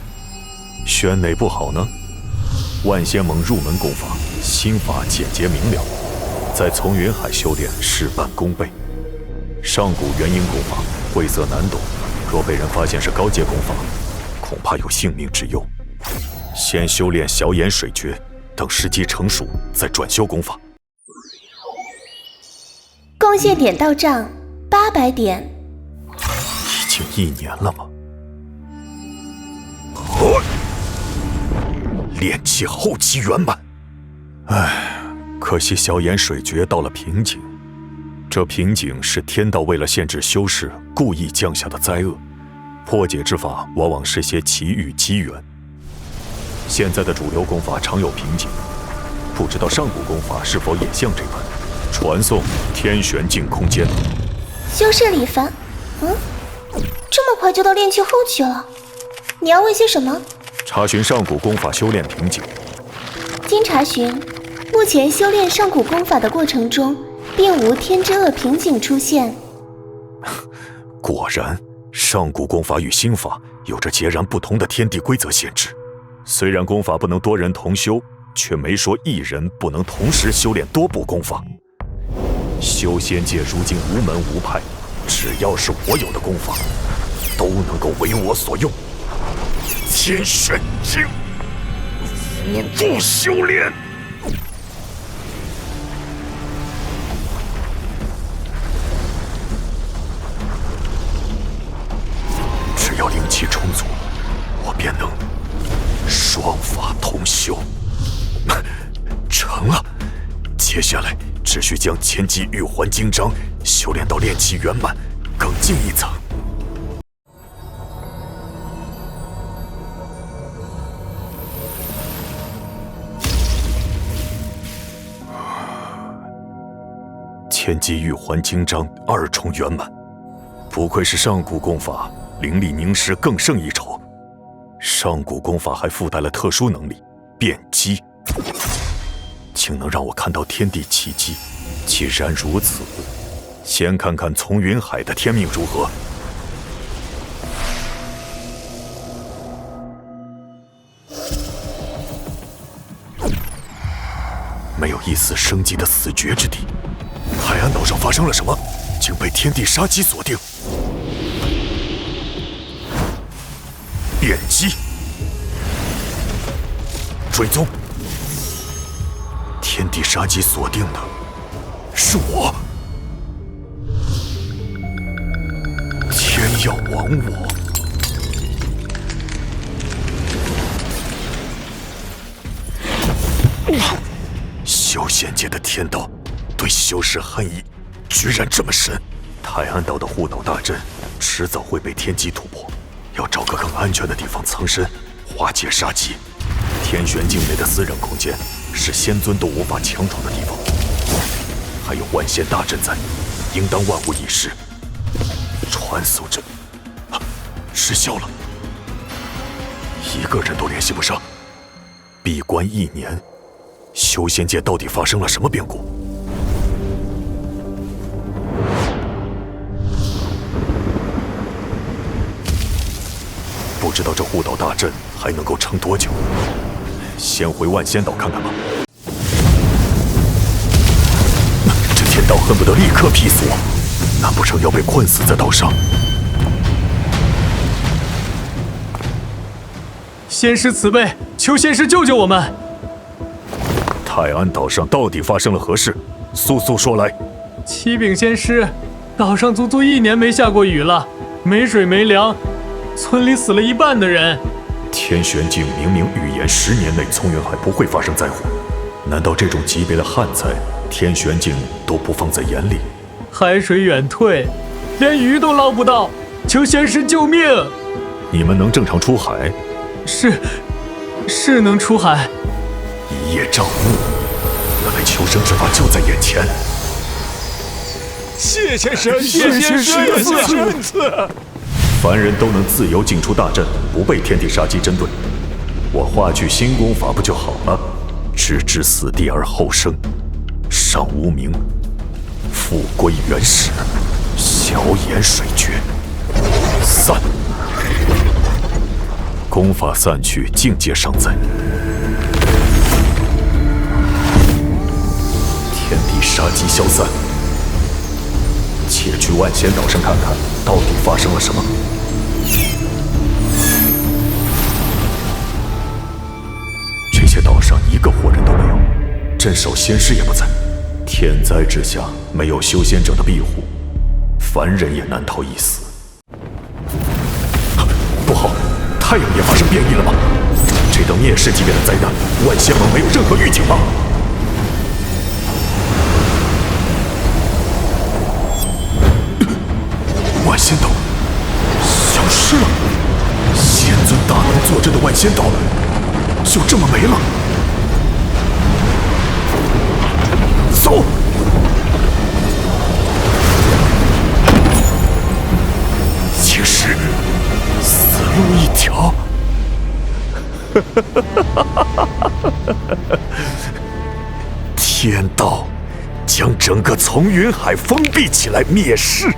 选哪部好呢？万仙盟入门功法，心法简洁明了，在丛云海修炼事半功倍。上古元婴功法晦涩难懂，若被人发现是高阶功法，恐怕有性命之忧。先修炼小眼水诀，等时机成熟再转修功法。贡献点到账800点。已经1年了吗？炼气后期圆满。唉，可惜小眼水诀到了瓶颈。这瓶颈是天道为了限制修士故意降下的灾厄，破解之法往往是些奇遇机缘。现在的主流功法常有瓶颈，不知道上古功法是否也像这般传送天玄境空间。修士李凡，这么快就到炼气后期了？你要问些什么？查询上古功法修炼瓶颈。经查询，目前修炼上古功法的过程中，并无天之恶瓶颈出现。果然，上古功法与心法有着截然不同的天地规则限制。虽然功法不能多人同修，却没说一人不能同时修炼多部功法。修仙界如今无门无派，只要是我有的功法，都能够为我所用。天玄境，辅助修炼。只要灵气充足，我便能双法同修。成了，接下来只需将千机玉环经章修炼到炼气圆满，更进一层。千机玉环经章2重圆满，不愧是上古功法，灵力凝实更胜一筹。上古功法还附带了特殊能力变机，竟能让我看到天地奇迹。既然如此，先看看丛云海的天命如何。没有一丝生机的死绝之地。海岸岛上发生了什么？竟被天地杀机锁定。变机，追踪。天地杀机锁定的是我。天要亡我。修仙界的天道对修士恨意居然这么深，泰安岛的护岛大阵迟早会被天机突破，要找个更安全的地方藏身，化解杀机。天玄境内的私人空间是仙尊都无法强闯的地方，还有万仙大阵在，应当万无一失。传送阵失效了，一个人都联系不上。闭关1年，修仙界到底发生了什么变故？不知道这护岛大阵还能够撑多久，先回万仙岛看看吧。这天道恨不得立刻劈死我，难不成要被困死在岛上？仙师慈悲，求仙师救救我们！他泰安岛上到底发生了何事？速速说来。启禀仙师，岛上足足1年没下过雨了，没水没粮，村里死了一半的人。天玄镜明明预言10年内葱云海不会发生灾祸，难道这种级别的旱灾，天玄镜都不放在眼里？海水远退，连鱼都捞不到，求仙师救命！你们能正常出海？是能出海。一叶障目，原来求生之法就在眼前。谢仙师，谢仙师，谢仙师。凡人都能自由进出大阵，不被天地杀机针对。我化去新功法不就好了？置之死地而后生，上无名，复归原始，小眼水诀，散。功法散去，境界尚在。天地杀机消散，且去万仙岛上看看，到底发生了什么。这些岛上一个活人都没有，镇守仙师也不在。天灾之下，没有修仙者的庇护，凡人也难逃一死。不好，太阳也发生变异了吗？这等灭世级别的灾难，万仙盟没有任何预警吗？万仙岛消失了，仙尊大能坐镇的万仙岛就这么没了。走！其实死路一条。天道将整个丛云海封闭起来灭世。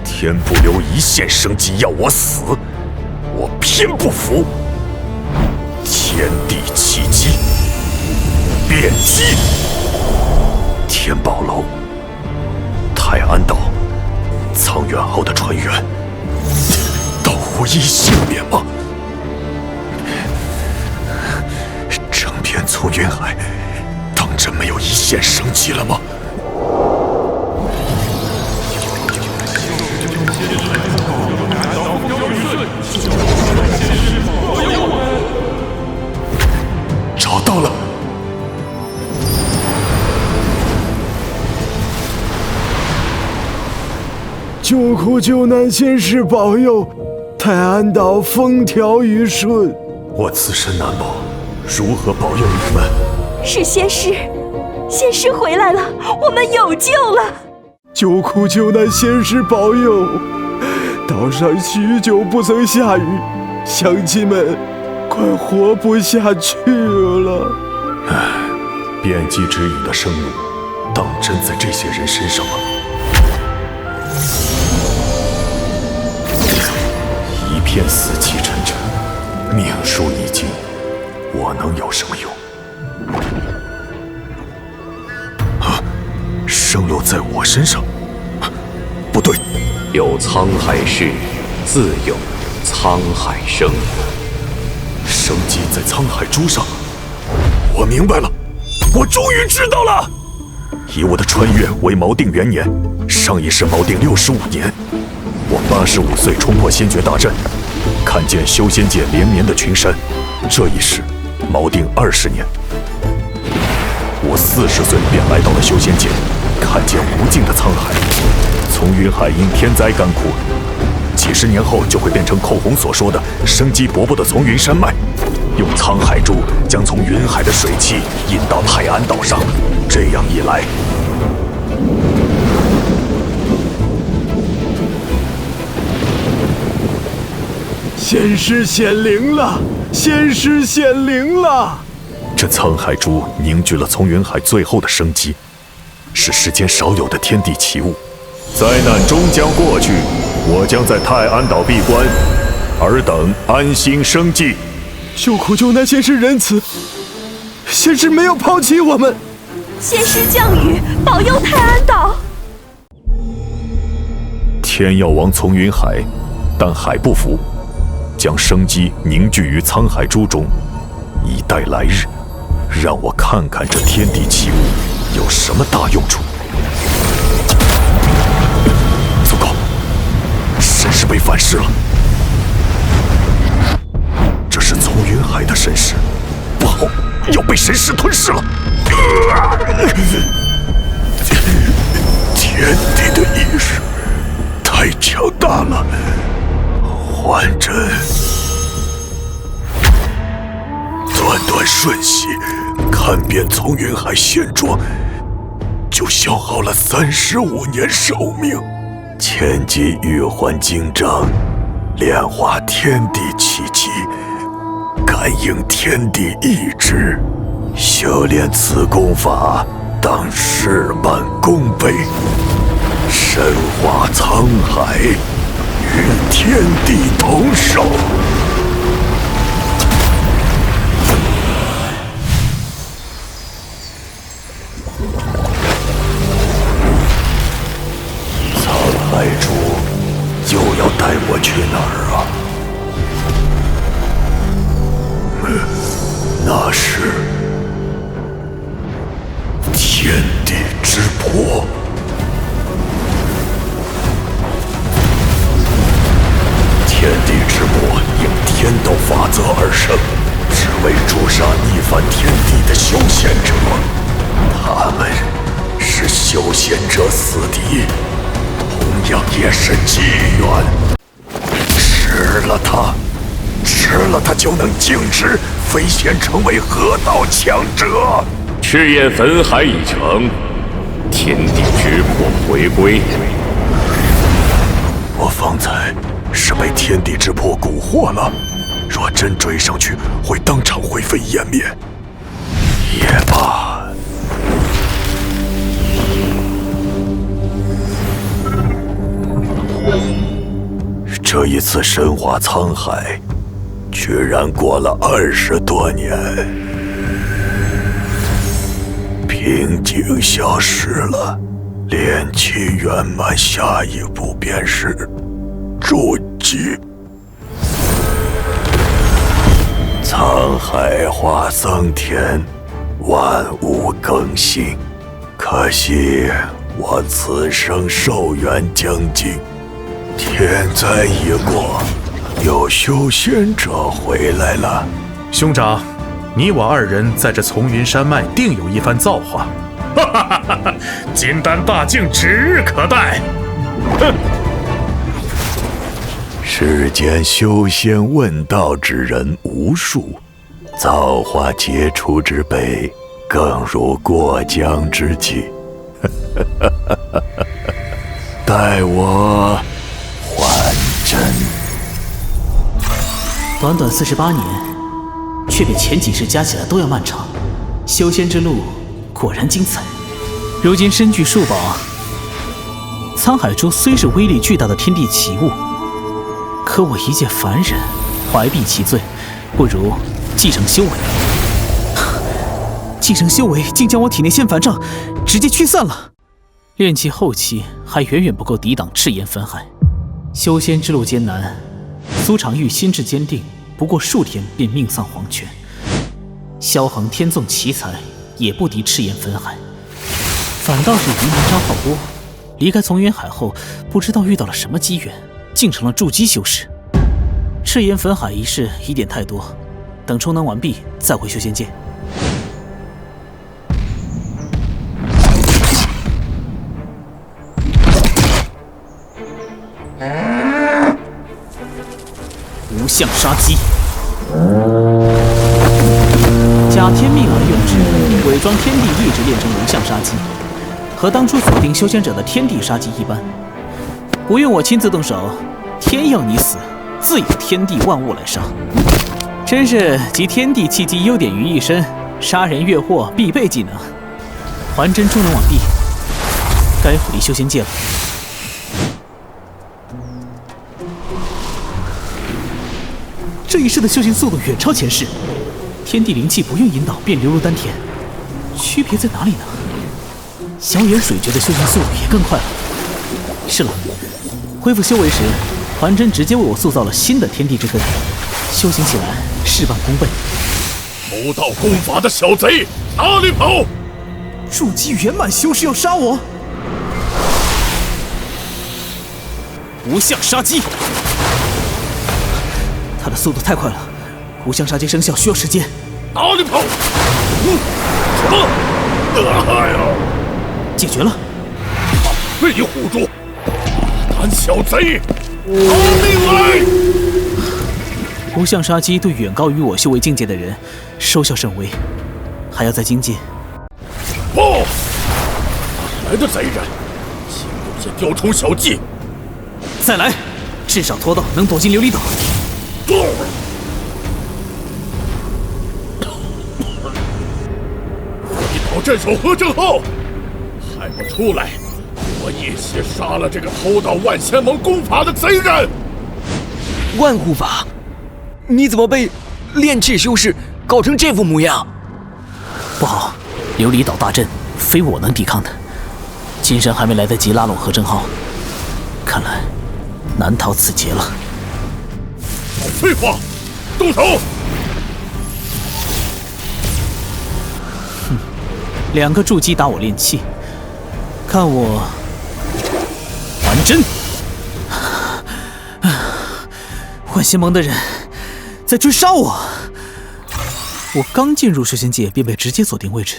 天不留一线生机要我死，我偏不服。天地奇迹，变机。天宝楼、泰安岛、苍远号的船员，都无一幸免吗？整片丛云海，当真没有一线生机了吗？找到了！救苦救难仙师保佑，泰安岛风调雨顺。我自身难保，如何保佑你们？是仙师，仙师回来了，我们有救了！救苦救难仙师保佑，岛上许久不曾下雨，乡亲们快活不下去了。唉，变机指引的生路，当真在这些人身上吗？一片死气沉沉，命数已尽，我能有什么用？啊，生路在我身上？不对，有沧海事，自有沧海生。生机在沧海珠上，我明白了，我终于知道了。以我的穿越为锚定元年，上一世锚定65年，我85岁冲破仙绝大阵，看见修仙界连绵的群山，这一世锚定20年。我40岁便来到了修仙界，看见无尽的沧海，丛云海因天灾干枯，几十年后就会变成寇红所说的生机勃勃的丛云山脉，用沧海珠将从云海的水汽引到泰安岛上。这样一来，仙师显灵了！仙师显灵了！这沧海珠凝聚了丛云海最后的生机，是世间少有的天地奇物。灾难终将过去，我将在泰安岛闭关，尔等安心生计。救苦救难仙师仁慈，仙师没有抛弃我们。仙师降雨，保佑泰安岛。天要亡丛云海，但海不服，将生机凝聚于沧海珠中，以待来日，让我看看这天地奇物有什么大用处。糟糕，神识被反噬了。这是丛云海的神识，不好，要被神识吞噬了。天地的意识太强大了，还真短短瞬息看遍丛云海现状，就消耗了35年寿命。千机玉环经章，炼化天地气机，感应天地意志，修炼此功法当事半功倍，神化沧海，与天地同寿。沧海主又要带我去哪儿啊？那是天地之魄。天地之魄应天道法则而生，只为诛杀逆反天地的修仙者。他们是修仙者死敌，同样也是机缘。吃了它就能径直飞仙成为河道强者。赤焰焚海已成，天地之魄回归。我方才是被天地之魄蛊惑了，若真追上去，会当场灰飞烟灭。也罢。这一次神化沧海，居然过了20多年，瓶颈消失了，炼气圆满，下一步便是筑基。沧海化桑田，万物更新。可惜我此生寿元将尽，天灾已过，有修仙者回来了。兄长，你我二人在这丛云山脉定有一番造化。哈哈哈哈！金丹大境指日可待。哼！世间修仙问道之人无数，造化杰出之辈更如过江之鲫。待我还真。短短48年，却比前几世加起来都要漫长。修仙之路果然精彩。如今身具数宝，沧海珠虽是威力巨大的天地奇物，可我一介凡人，怀璧其罪，不如继承修为。继承修为竟将我体内仙凡障直接驱散了。炼气后期还远远不够抵挡赤焰焚海。修仙之路艰难，苏长玉心智坚定，不过数天便命丧黄泉。萧恒天纵奇才，也不敌赤焰焚海。反倒是云南张浩波，离开丛云海后，不知道遇到了什么机缘，竟成了筑基修士。赤焰焚海一事疑点太多，等充能完毕再回修仙界。无相杀机，假天命而用之，伪装天地意志炼成无相杀机，和当初锁定修仙者的天地杀机一般。不用我亲自动手，天要你死，自有天地万物来杀。真是集天地气机优点于一身，杀人越货必备技能。还真充能完毕，该回离修仙界了。这一世的修行速度远超前世，天地灵气不用引导便流入丹田，区别在哪里呢？小野水诀的修行速度也更快了。是了，恢复修为时，还真直接为我塑造了新的天地之根，修行起来事半功倍。偷盗功法的小贼，哪里跑！筑基圆满修士要杀我！无相杀机，他的速度太快了，无相杀机生效需要时间。哪里跑！什么？哎呀！解决了！被你唬住！大胆小贼，拿命来！无相杀机对远高于我修为境界的人收效甚微，还要再精进。不！哪来的贼人？竟有些雕虫小技！再来，至少拖到能躲进琉璃岛。一岛镇守何正浩，还不出来！我一起杀了这个偷盗万仙盟功法的贼人！万护法，你怎么被炼气修士搞成这副模样？不好，琉璃岛大阵非我能抵抗的。金神还没来得及拉拢何正浩，看来难逃此劫了。废话，动手！2个筑基打我炼气，看我还真！万仙盟的人在追杀我！我刚进入修仙界便被直接锁定位置，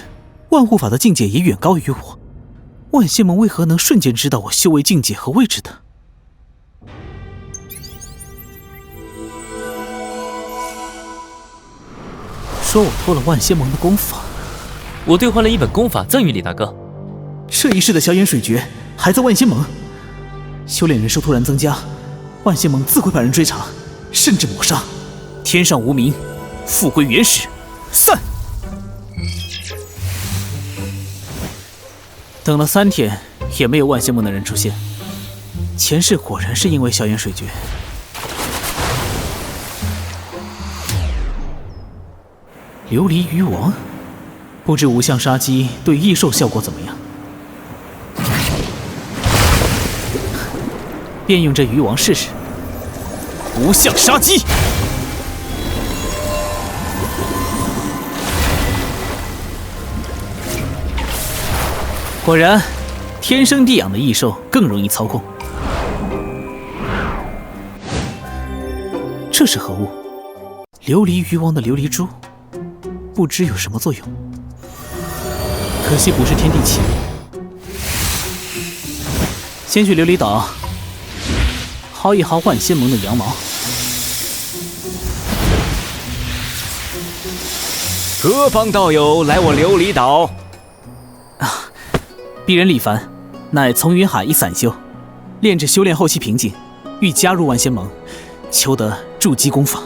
万护法的境界也远高于我。万仙盟为何能瞬间知道我修为境界和位置的？说我偷了万仙盟的功法，我兑换了一本功法赠予李大哥。这一世的小眼水诀还在万仙盟，修炼人数突然增加，万仙盟自会派人追查，甚至抹杀。天上无名，复归原始，散！等了3天，也没有万仙盟的人出现。前世果然是因为小眼水诀。琉璃鱼王，不知无相杀机对异兽效果怎么样？便用这鱼王试试。无相杀机！果然，天生地养的异兽更容易操控。这是何物？琉璃鱼王的琉璃珠，不知有什么作用。可惜不是天地奇物。先去琉璃岛薅一薅万仙盟的羊毛。何方道友来我琉璃岛？鄙人李凡，乃从云海一散修，炼至修炼后期瓶颈，欲加入万仙盟，求得筑基功法。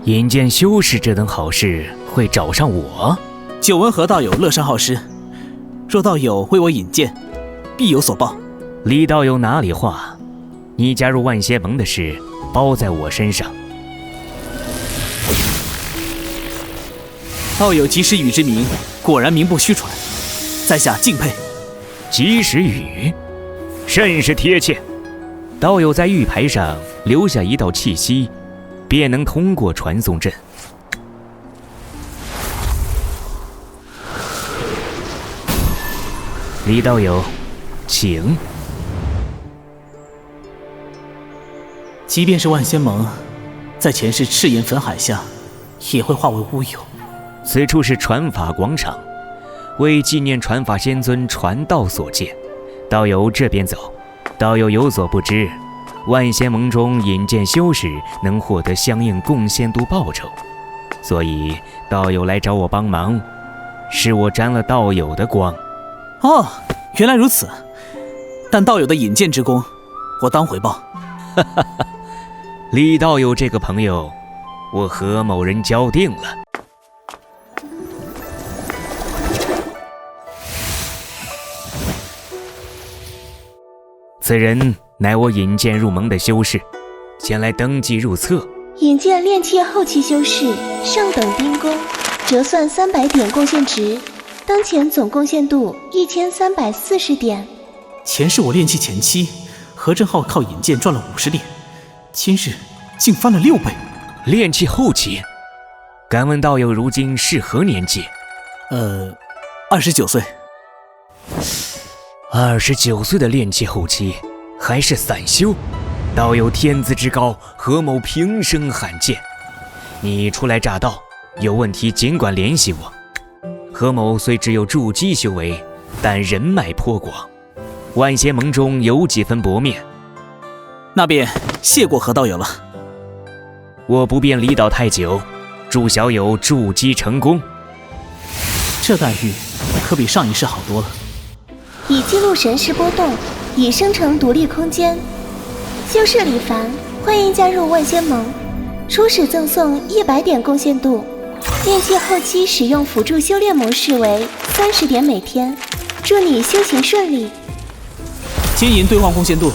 引荐修士这等好事会找上我？久闻何道友乐善好施，若道友为我引荐，必有所报。李道友哪里话？你加入万仙盟的事包在我身上。道友及时雨之名，果然名不虚传，在下敬佩。及时雨，甚是贴切。道友在玉牌上留下一道气息，便能通过传送阵。李道友，请。即便是万仙盟，在前世赤炎焚海下，也会化为乌有。此处是传法广场，为纪念传法仙尊传道所建。道友这边走。道友有所不知，万仙盟中引荐修士能获得相应贡献度报酬，所以道友来找我帮忙，是我沾了道友的光。哦，原来如此。但道友的引荐之功，我当回报。李道友这个朋友，我何某人交定了。此人乃我引荐入盟的修士，前来登记入册。引荐炼气后期修士，上等兵功，折算300点贡献值，当前总贡献度1340点。前世我炼气前期，何正浩靠引荐赚了50点，今日竟翻了6倍。炼气后期，敢问道友如今是何年纪？29岁。29岁的炼气后期，还是散修，道友天资之高，何某平生罕见。你初来乍到，有问题尽管联系我。何某虽只有筑基修为，但人脉颇广，万邪盟中有几分薄面。那便谢过何道友了。我不便离岛太久，祝小友筑基成功。这待遇可比上一世好多了。已记录神识波动，已生成独立空间。修士李凡，欢迎加入万仙盟。初始赠送100点贡献度，炼气后期使用辅助修炼模式为30点每天。祝你修行顺利。金银兑换贡献度，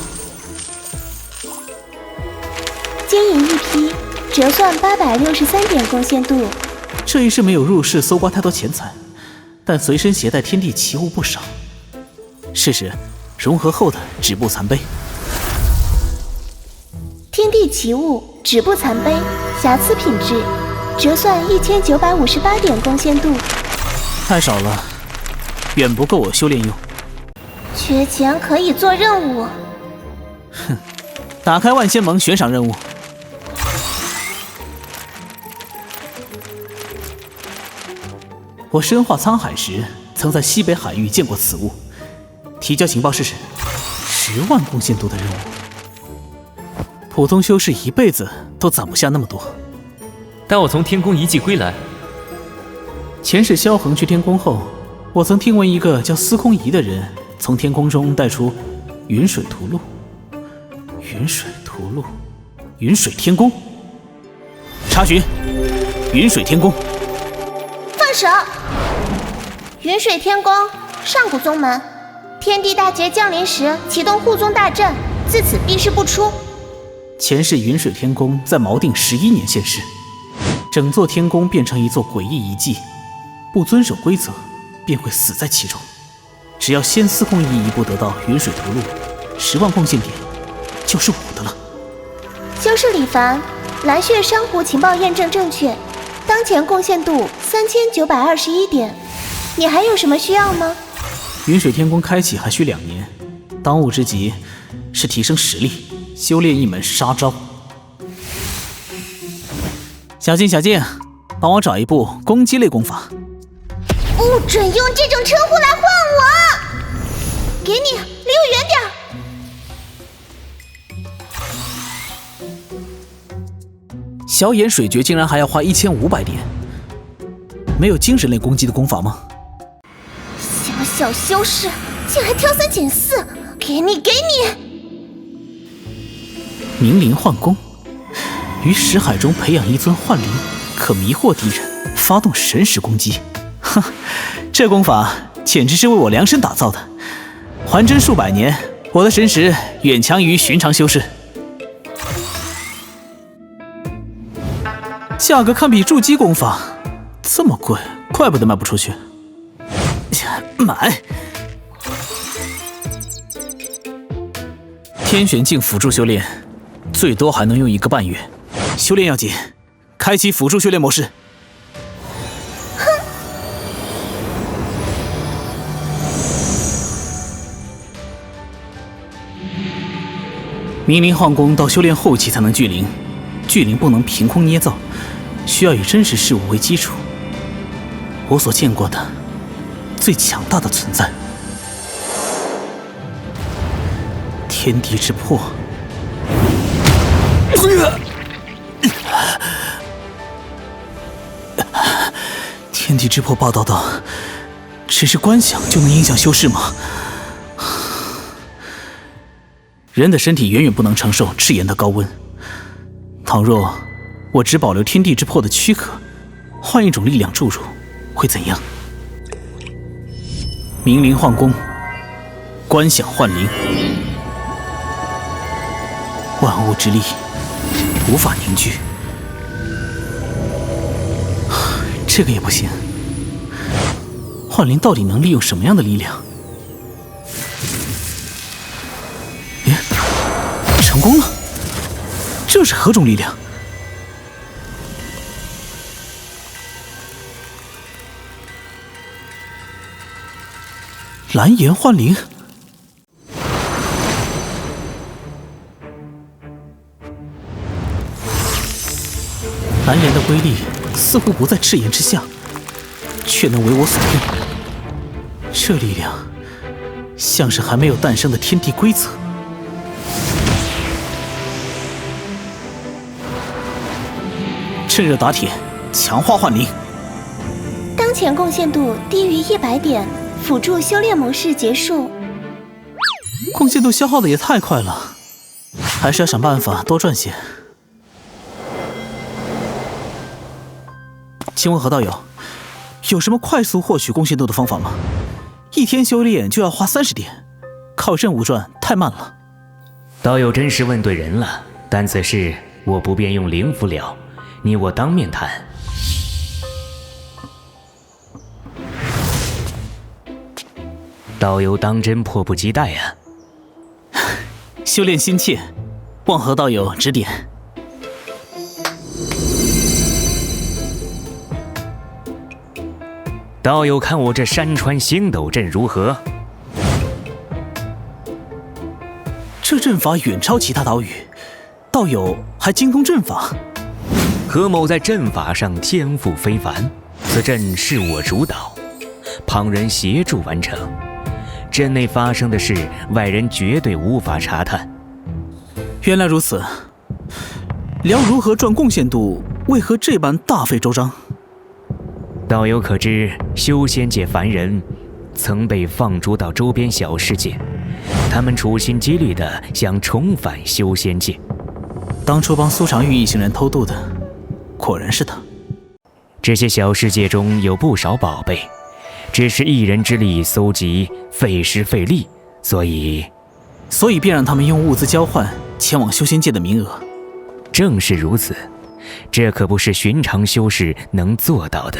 金银一批，折算863点贡献度。这一世没有入世搜刮太多钱财，但随身携带天地奇物不少。试试融合后的止步残碑。天地奇物止步残碑，瑕疵品质，折算1958点贡献度。太少了，远不够我修炼用。缺钱可以做任务。哼，打开万仙盟悬赏任务。我身化沧海时，曾在西北海域见过此物。提交情报试试。10万贡献度的任务，普通修士一辈子都攒不下那么多。待我从天宫遗迹归来。前世萧恒去天宫后，我曾听闻一个叫司空仪的人从天宫中带出云水屠戮。云水屠戮，云水天宫。查询云水天宫。放手！云水天宫，上古宗门。天地大劫降临时，启动护宗大阵，自此避世不出。前世云水天宫在锚定11年现世，整座天宫变成一座诡异遗迹，不遵守规则便会死在其中。只要先司空仪一步得到云水屠戮，10万贡献点就是我的了。修士李凡，蓝血珊瑚情报验证正确，当前贡献度3921点。你还有什么需要吗？云水天宫开启还需2年，当务之急是提升实力，修炼一门杀招。小静，帮我找一部攻击类功法。不准用这种称呼来唤我！给你，离我远点。小眼水诀竟然还要花1500点，没有精神类攻击的功法吗？小修士竟还挑3拣4，给你！明灵幻功，于识海中培养一尊幻灵，可迷惑敌人，发动神识攻击。哼，这功法简直是为我量身打造的，还真数百年，我的神识远强于寻常修士。价格堪比筑基功法，这么贵，怪不得卖不出去。买！天玄境辅助修炼，最多还能用1个半月。修炼要紧，开启辅助修炼模式。哼！明灵幻功到修炼后期才能聚灵，聚灵不能凭空捏造，需要以真实事物为基础。我所见过的最强大的存在，天地之魄。天地之魄霸道到，只是观想就能影响修士吗？人的身体远远不能承受赤炎的高温，倘若我只保留天地之魄的躯壳，换一种力量注入，会怎样？明灵幻功，观想幻灵，万物之力无法凝聚，这个也不行。幻灵到底能利用什么样的力量？成功了，这是何种力量？蓝颜幻灵。蓝颜的威力似乎不在赤炎之下，却能为我所用。这力量像是还没有诞生的天地规则。趁热打铁，强化幻灵。当前贡献度低于100点，辅助修炼模式结束。贡献度消耗的也太快了，还是要想办法多赚些。请问何道友，有什么快速获取贡献度的方法吗？一天修炼就要花30点，靠任务赚太慢了。道友真是问对人了，但此事我不便用灵符了，你我当面谈。道友当真迫不及待啊！修炼心切，望何道友指点。道友看我这山川星斗阵如何？这阵法远超其他岛屿，道友还精通阵法。何某在阵法上天赋非凡，此阵是我主导，旁人协助完成。阵内发生的事，外人绝对无法查探。原来如此，聊如何赚贡献度，为何这般大费周章？道友可知，修仙界凡人曾被放逐到周边小世界，他们处心积虑地想重返修仙界。当初帮苏长玉一行人偷渡的，果然是他。这些小世界中有不少宝贝，只是一人之力搜集费时费力，所以便让他们用物资交换前往修仙界的名额。正是如此，这可不是寻常修士能做到的。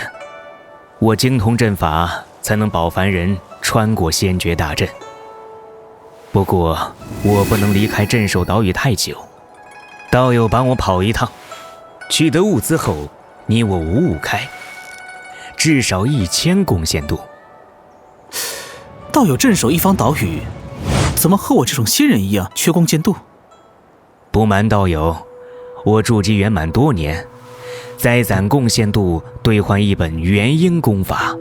我精通阵法，才能保凡人穿过仙绝大阵。不过我不能离开镇守岛屿太久，道友帮我跑一趟，取得物资后，你我五五开，至少1000贡献度。道友镇守一方岛屿，怎么和我这种新人一样缺贡献度？不瞒道友，我筑基圆满多年，再攒贡献度兑换一本元婴功法。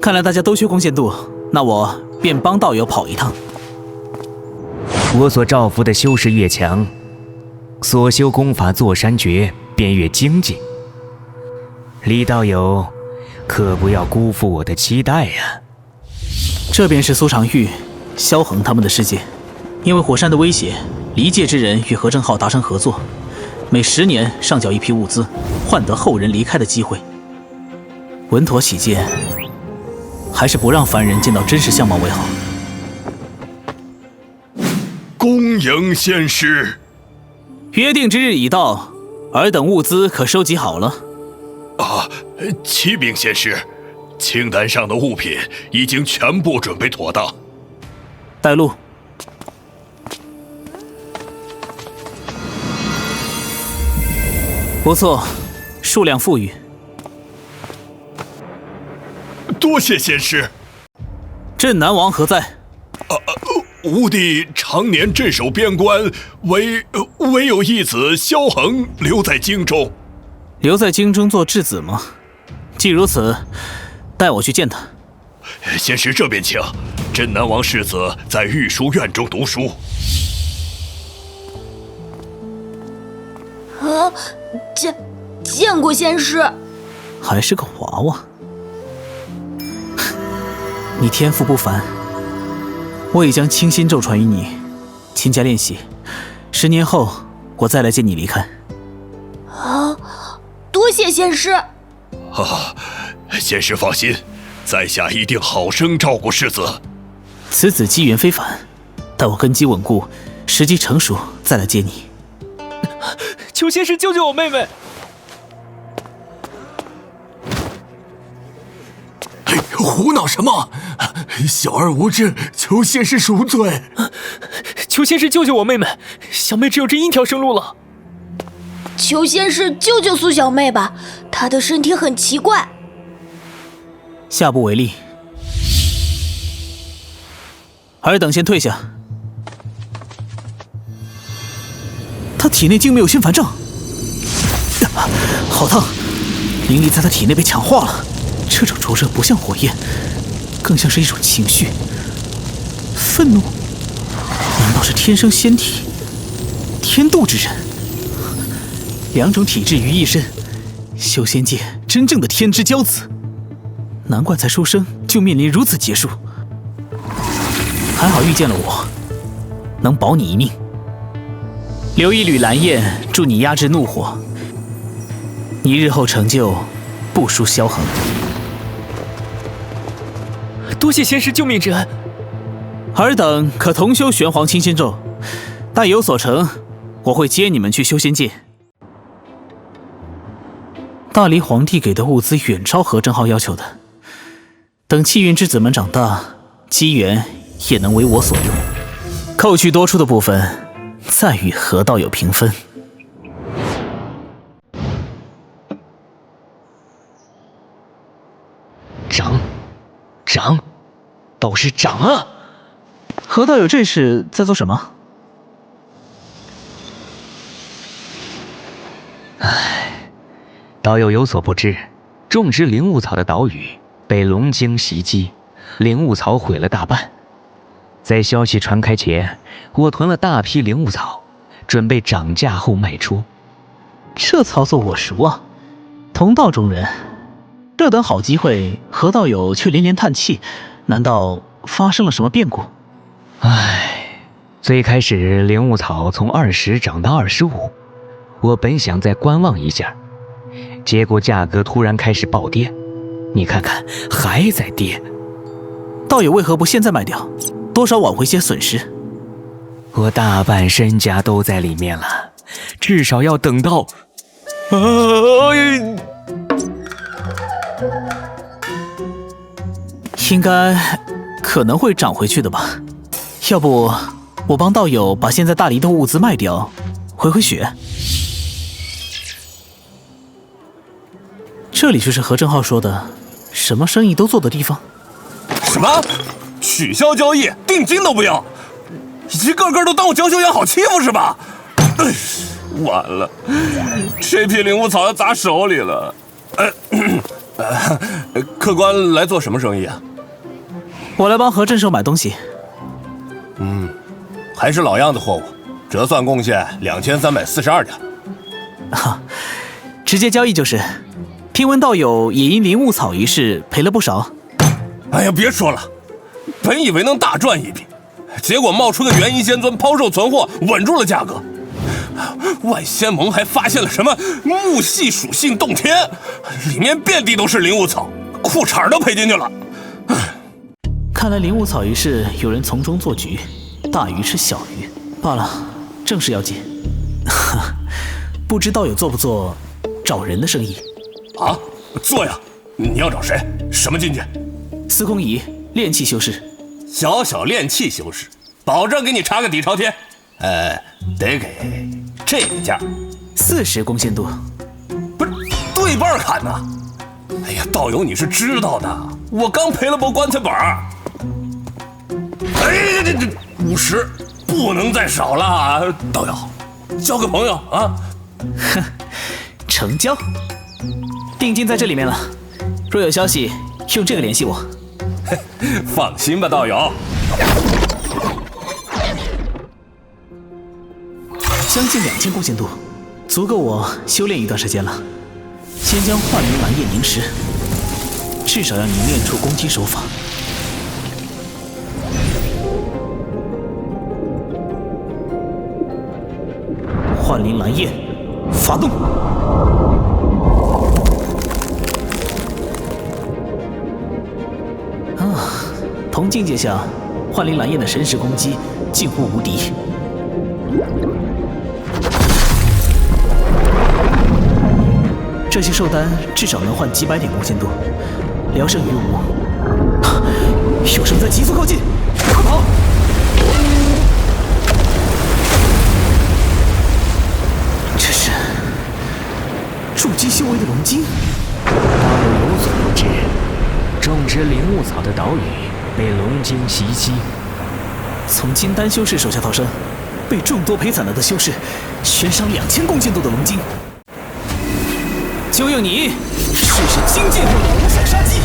看来大家都缺贡献度，那我便帮道友跑一趟。我所召服的修士越强，所修功法坐山诀便越精进。李道友，可不要辜负我的期待呀！这便是苏长玉、萧恒他们的世界。因为火山的威胁，离界之人与何正浩达成合作，每10年上缴一批物资，换得后人离开的机会。稳妥起见，还是不让凡人见到真实相貌为好。恭迎仙师。约定之日已到，尔等物资可收集好了。启禀仙师，清单上的物品已经全部准备妥当。带路。不错，数量富裕。多谢仙师。镇南王何在？吾弟常年镇守边关，唯有一子萧恒留在京中。留在京中做质子吗？既如此，带我去见他。仙师这边请。镇南王世子在御书院中读书。见过仙师。还是个娃娃。你天赋不凡，我已将清心咒传于你，勤加练习。10年后，我再来接你离开。多谢仙师。仙师放心，在下一定好生照顾世子。此子机缘非凡，待我根基稳固，时机成熟，再来接你。求仙师救救我妹妹！胡闹什么？小儿无知，求仙师赎罪。求仙师救救我妹妹，小妹只有这一条生路了。求仙师救救苏小妹吧，她的身体很奇怪。下不为例。尔等先退下。他体内竟没有仙凡杖，好烫！灵力在他体内被强化了。这种灼热不像火焰，更像是一种情绪。愤怒？难道是天生仙体？天妒之人？两种体质于一身，修仙界真正的天之骄子。难怪才出生就面临如此结束。还好遇见了我，能保你一命。留一缕蓝焰，助你压制怒火，你日后成就不输萧恒。多谢仙师救命之恩。尔等可同修玄黄清仙咒，待有所成，我会接你们去修仙界。大黎皇帝给的物资远超何正浩要求的，等气运之子们长大，机缘也能为我所用。扣去多出的部分，再与何道友平分。涨，都是涨啊！何道友这是在做什么？道友有所不知，种植灵物草的岛屿被龙精袭击，灵物草毁了大半。在消息传开前，我囤了大批灵物草，准备涨价后卖出。这操作我熟啊，同道中人，这等好机会，何道友却连连叹气，难道发生了什么变故？最开始灵物草从20涨到25，我本想再观望一下，结果价格突然开始暴跌，你看看还在跌。道友为何不现在卖掉，多少挽回些损失？我大半身家都在里面了，至少要等到……应该可能会涨回去的吧？要不我帮道友把现在大黎的物资卖掉，回血。这里就是何正浩说的什么生意都做的地方？什么？取消交易，定金都不要？一个个都当我焦修阳好欺负是吧？完了，这批灵物草要砸手里了。客官来做什么生意啊？我来帮何镇守买东西。还是老样子货物，折算贡献2342点。直接交易就是。听闻道友也因灵物草一事赔了不少。哎呀，别说了，本以为能大赚一笔，结果冒出个元婴仙尊抛售存货，稳住了价格。万仙盟还发现了什么木系属性洞天，里面遍地都是灵物草，裤衩都赔进去了。看来灵物草一事有人从中做局，大鱼吃小鱼罢了。正事要紧。不知道友做不做找人的生意？啊，做呀！你要找谁？什么境界？司空仪，炼气修士。小小炼气修士，保证给你查个底朝天。得给这个价，40弓仙度。不是对半砍呐！哎呀，道友你是知道的，我刚赔了波棺材本。哎，这50不能再少了，道友，交个朋友啊！哼，成交。定金在这里面了，若有消息，用这个联系我。放心吧，道友。将近2000弓仙度，足够我修炼一段时间了。先将幻灵蓝叶凝实，至少要凝练出攻击手法。幻灵蓝叶，发动！同境界下，幻灵蓝焰的神识攻击近乎无敌。这些寿丹至少能换几百点弓仙度，聊胜于无。有什么在急速靠近？快跑！这是筑基修为的龙精。道友有所不知，种植灵物草的岛屿被龙精袭击，从金丹修士手下逃生，被众多陪惨了的修士悬赏2000弓箭度的龙晶，就用你试试金剑后的无相杀机。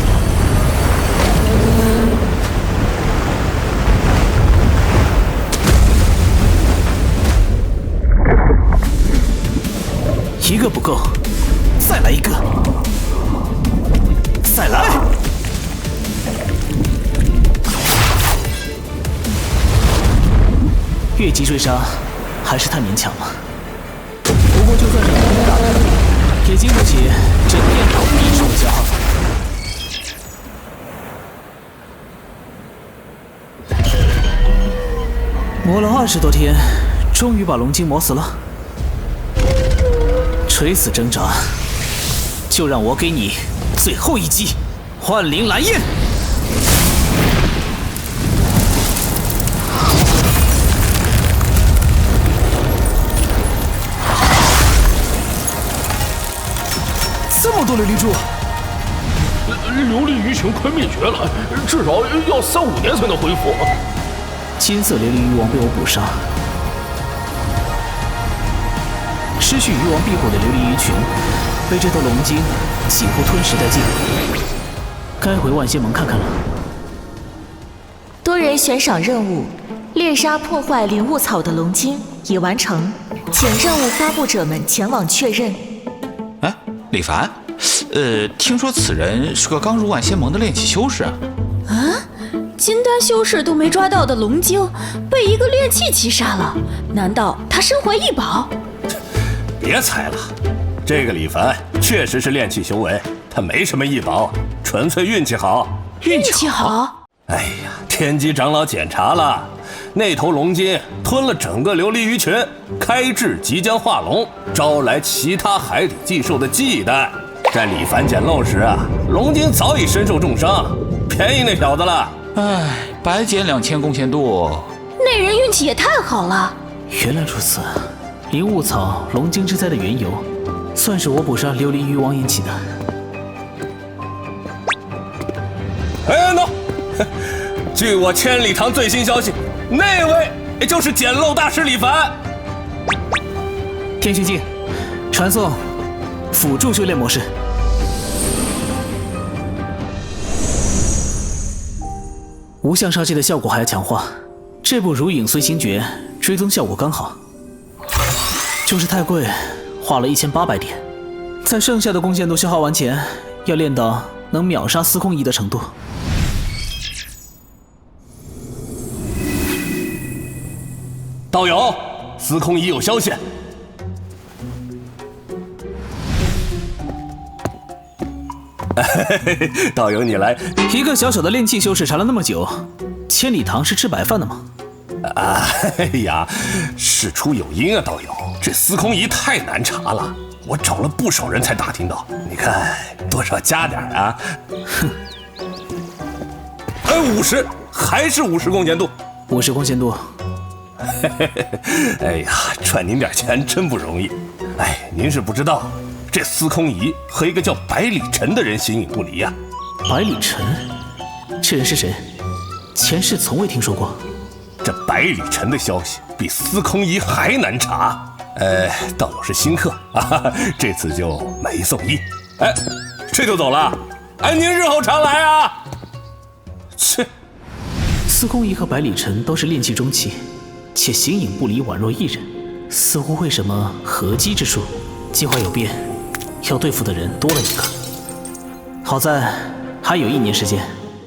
一个不够，再来一个，再来！越级追杀还是太勉强了。不过就算是龙大人，也经不起整片岛必受的消耗。磨了20多天，终于把龙晶磨死了。垂死挣扎，就让我给你最后一击——幻灵蓝焰！这么多琉璃珠，琉璃鱼群快灭绝了，至少要3、5年才能恢复。金色琉璃鱼王被我捕杀。失去鱼王庇护的琉璃鱼群，被这头龙晶几乎吞噬殆尽。该回万仙盟看看了。多人悬赏任务：猎杀破坏灵物草的龙晶已完成，请任务发布者们前往确认。哎，李凡，听说此人是个刚入万仙盟的炼器修士啊？啊，金丹修士都没抓到的龙晶，被一个炼器击杀了，难道他身怀异宝？别猜了，这个李凡确实是炼器修为，他没什么异宝，纯粹运气好。运气好？哎呀，天机长老检查了，那头龙晶吞了整个琉璃鱼群，开智即将化龙，招来其他海底寄兽的忌惮。在李凡捡漏时啊，龙晶早已身受重伤，便宜那小子了。哎，白捡2000弓箭度。那人运气也太好了。原来如此。灵物草龙晶之灾的缘由，算是我捕杀琉璃鱼王引起的。哎，no！ 据我千里堂最新消息，那位就是捡漏大师李凡。天虚镜，传送辅助修炼模式。无相杀技的效果还要强化，这部如影随形诀追踪效果刚好。就是太贵，花了1800点，在剩下的弓箭度消耗完前，要练到能秒杀司空仪的程度。道友，司空仪有消息。道友你来，一个小小的炼器修士查了那么久，千里堂是吃白饭的吗？哎呀，事出有因啊，道友，这司空仪太难查了，我找了不少人才打听到，你看多少加点啊？哼，50，还是50弓箭度，50弓箭度。哎呀，赚您点钱真不容易。哎，您是不知道，这司空仪和一个叫百里尘的人形影不离呀。百里尘，这人是谁？前世从未听说过。这百里尘的消息比司空仪还难查。道友是新客啊，这次就买1送1。哎，这就走了？哎，您日后常来啊。切，司空仪和百里尘都是炼器中期，且形影不离，宛若一人，似乎会什么合击之术。计划有变，要对付的人多了一个。好在还有1年时间。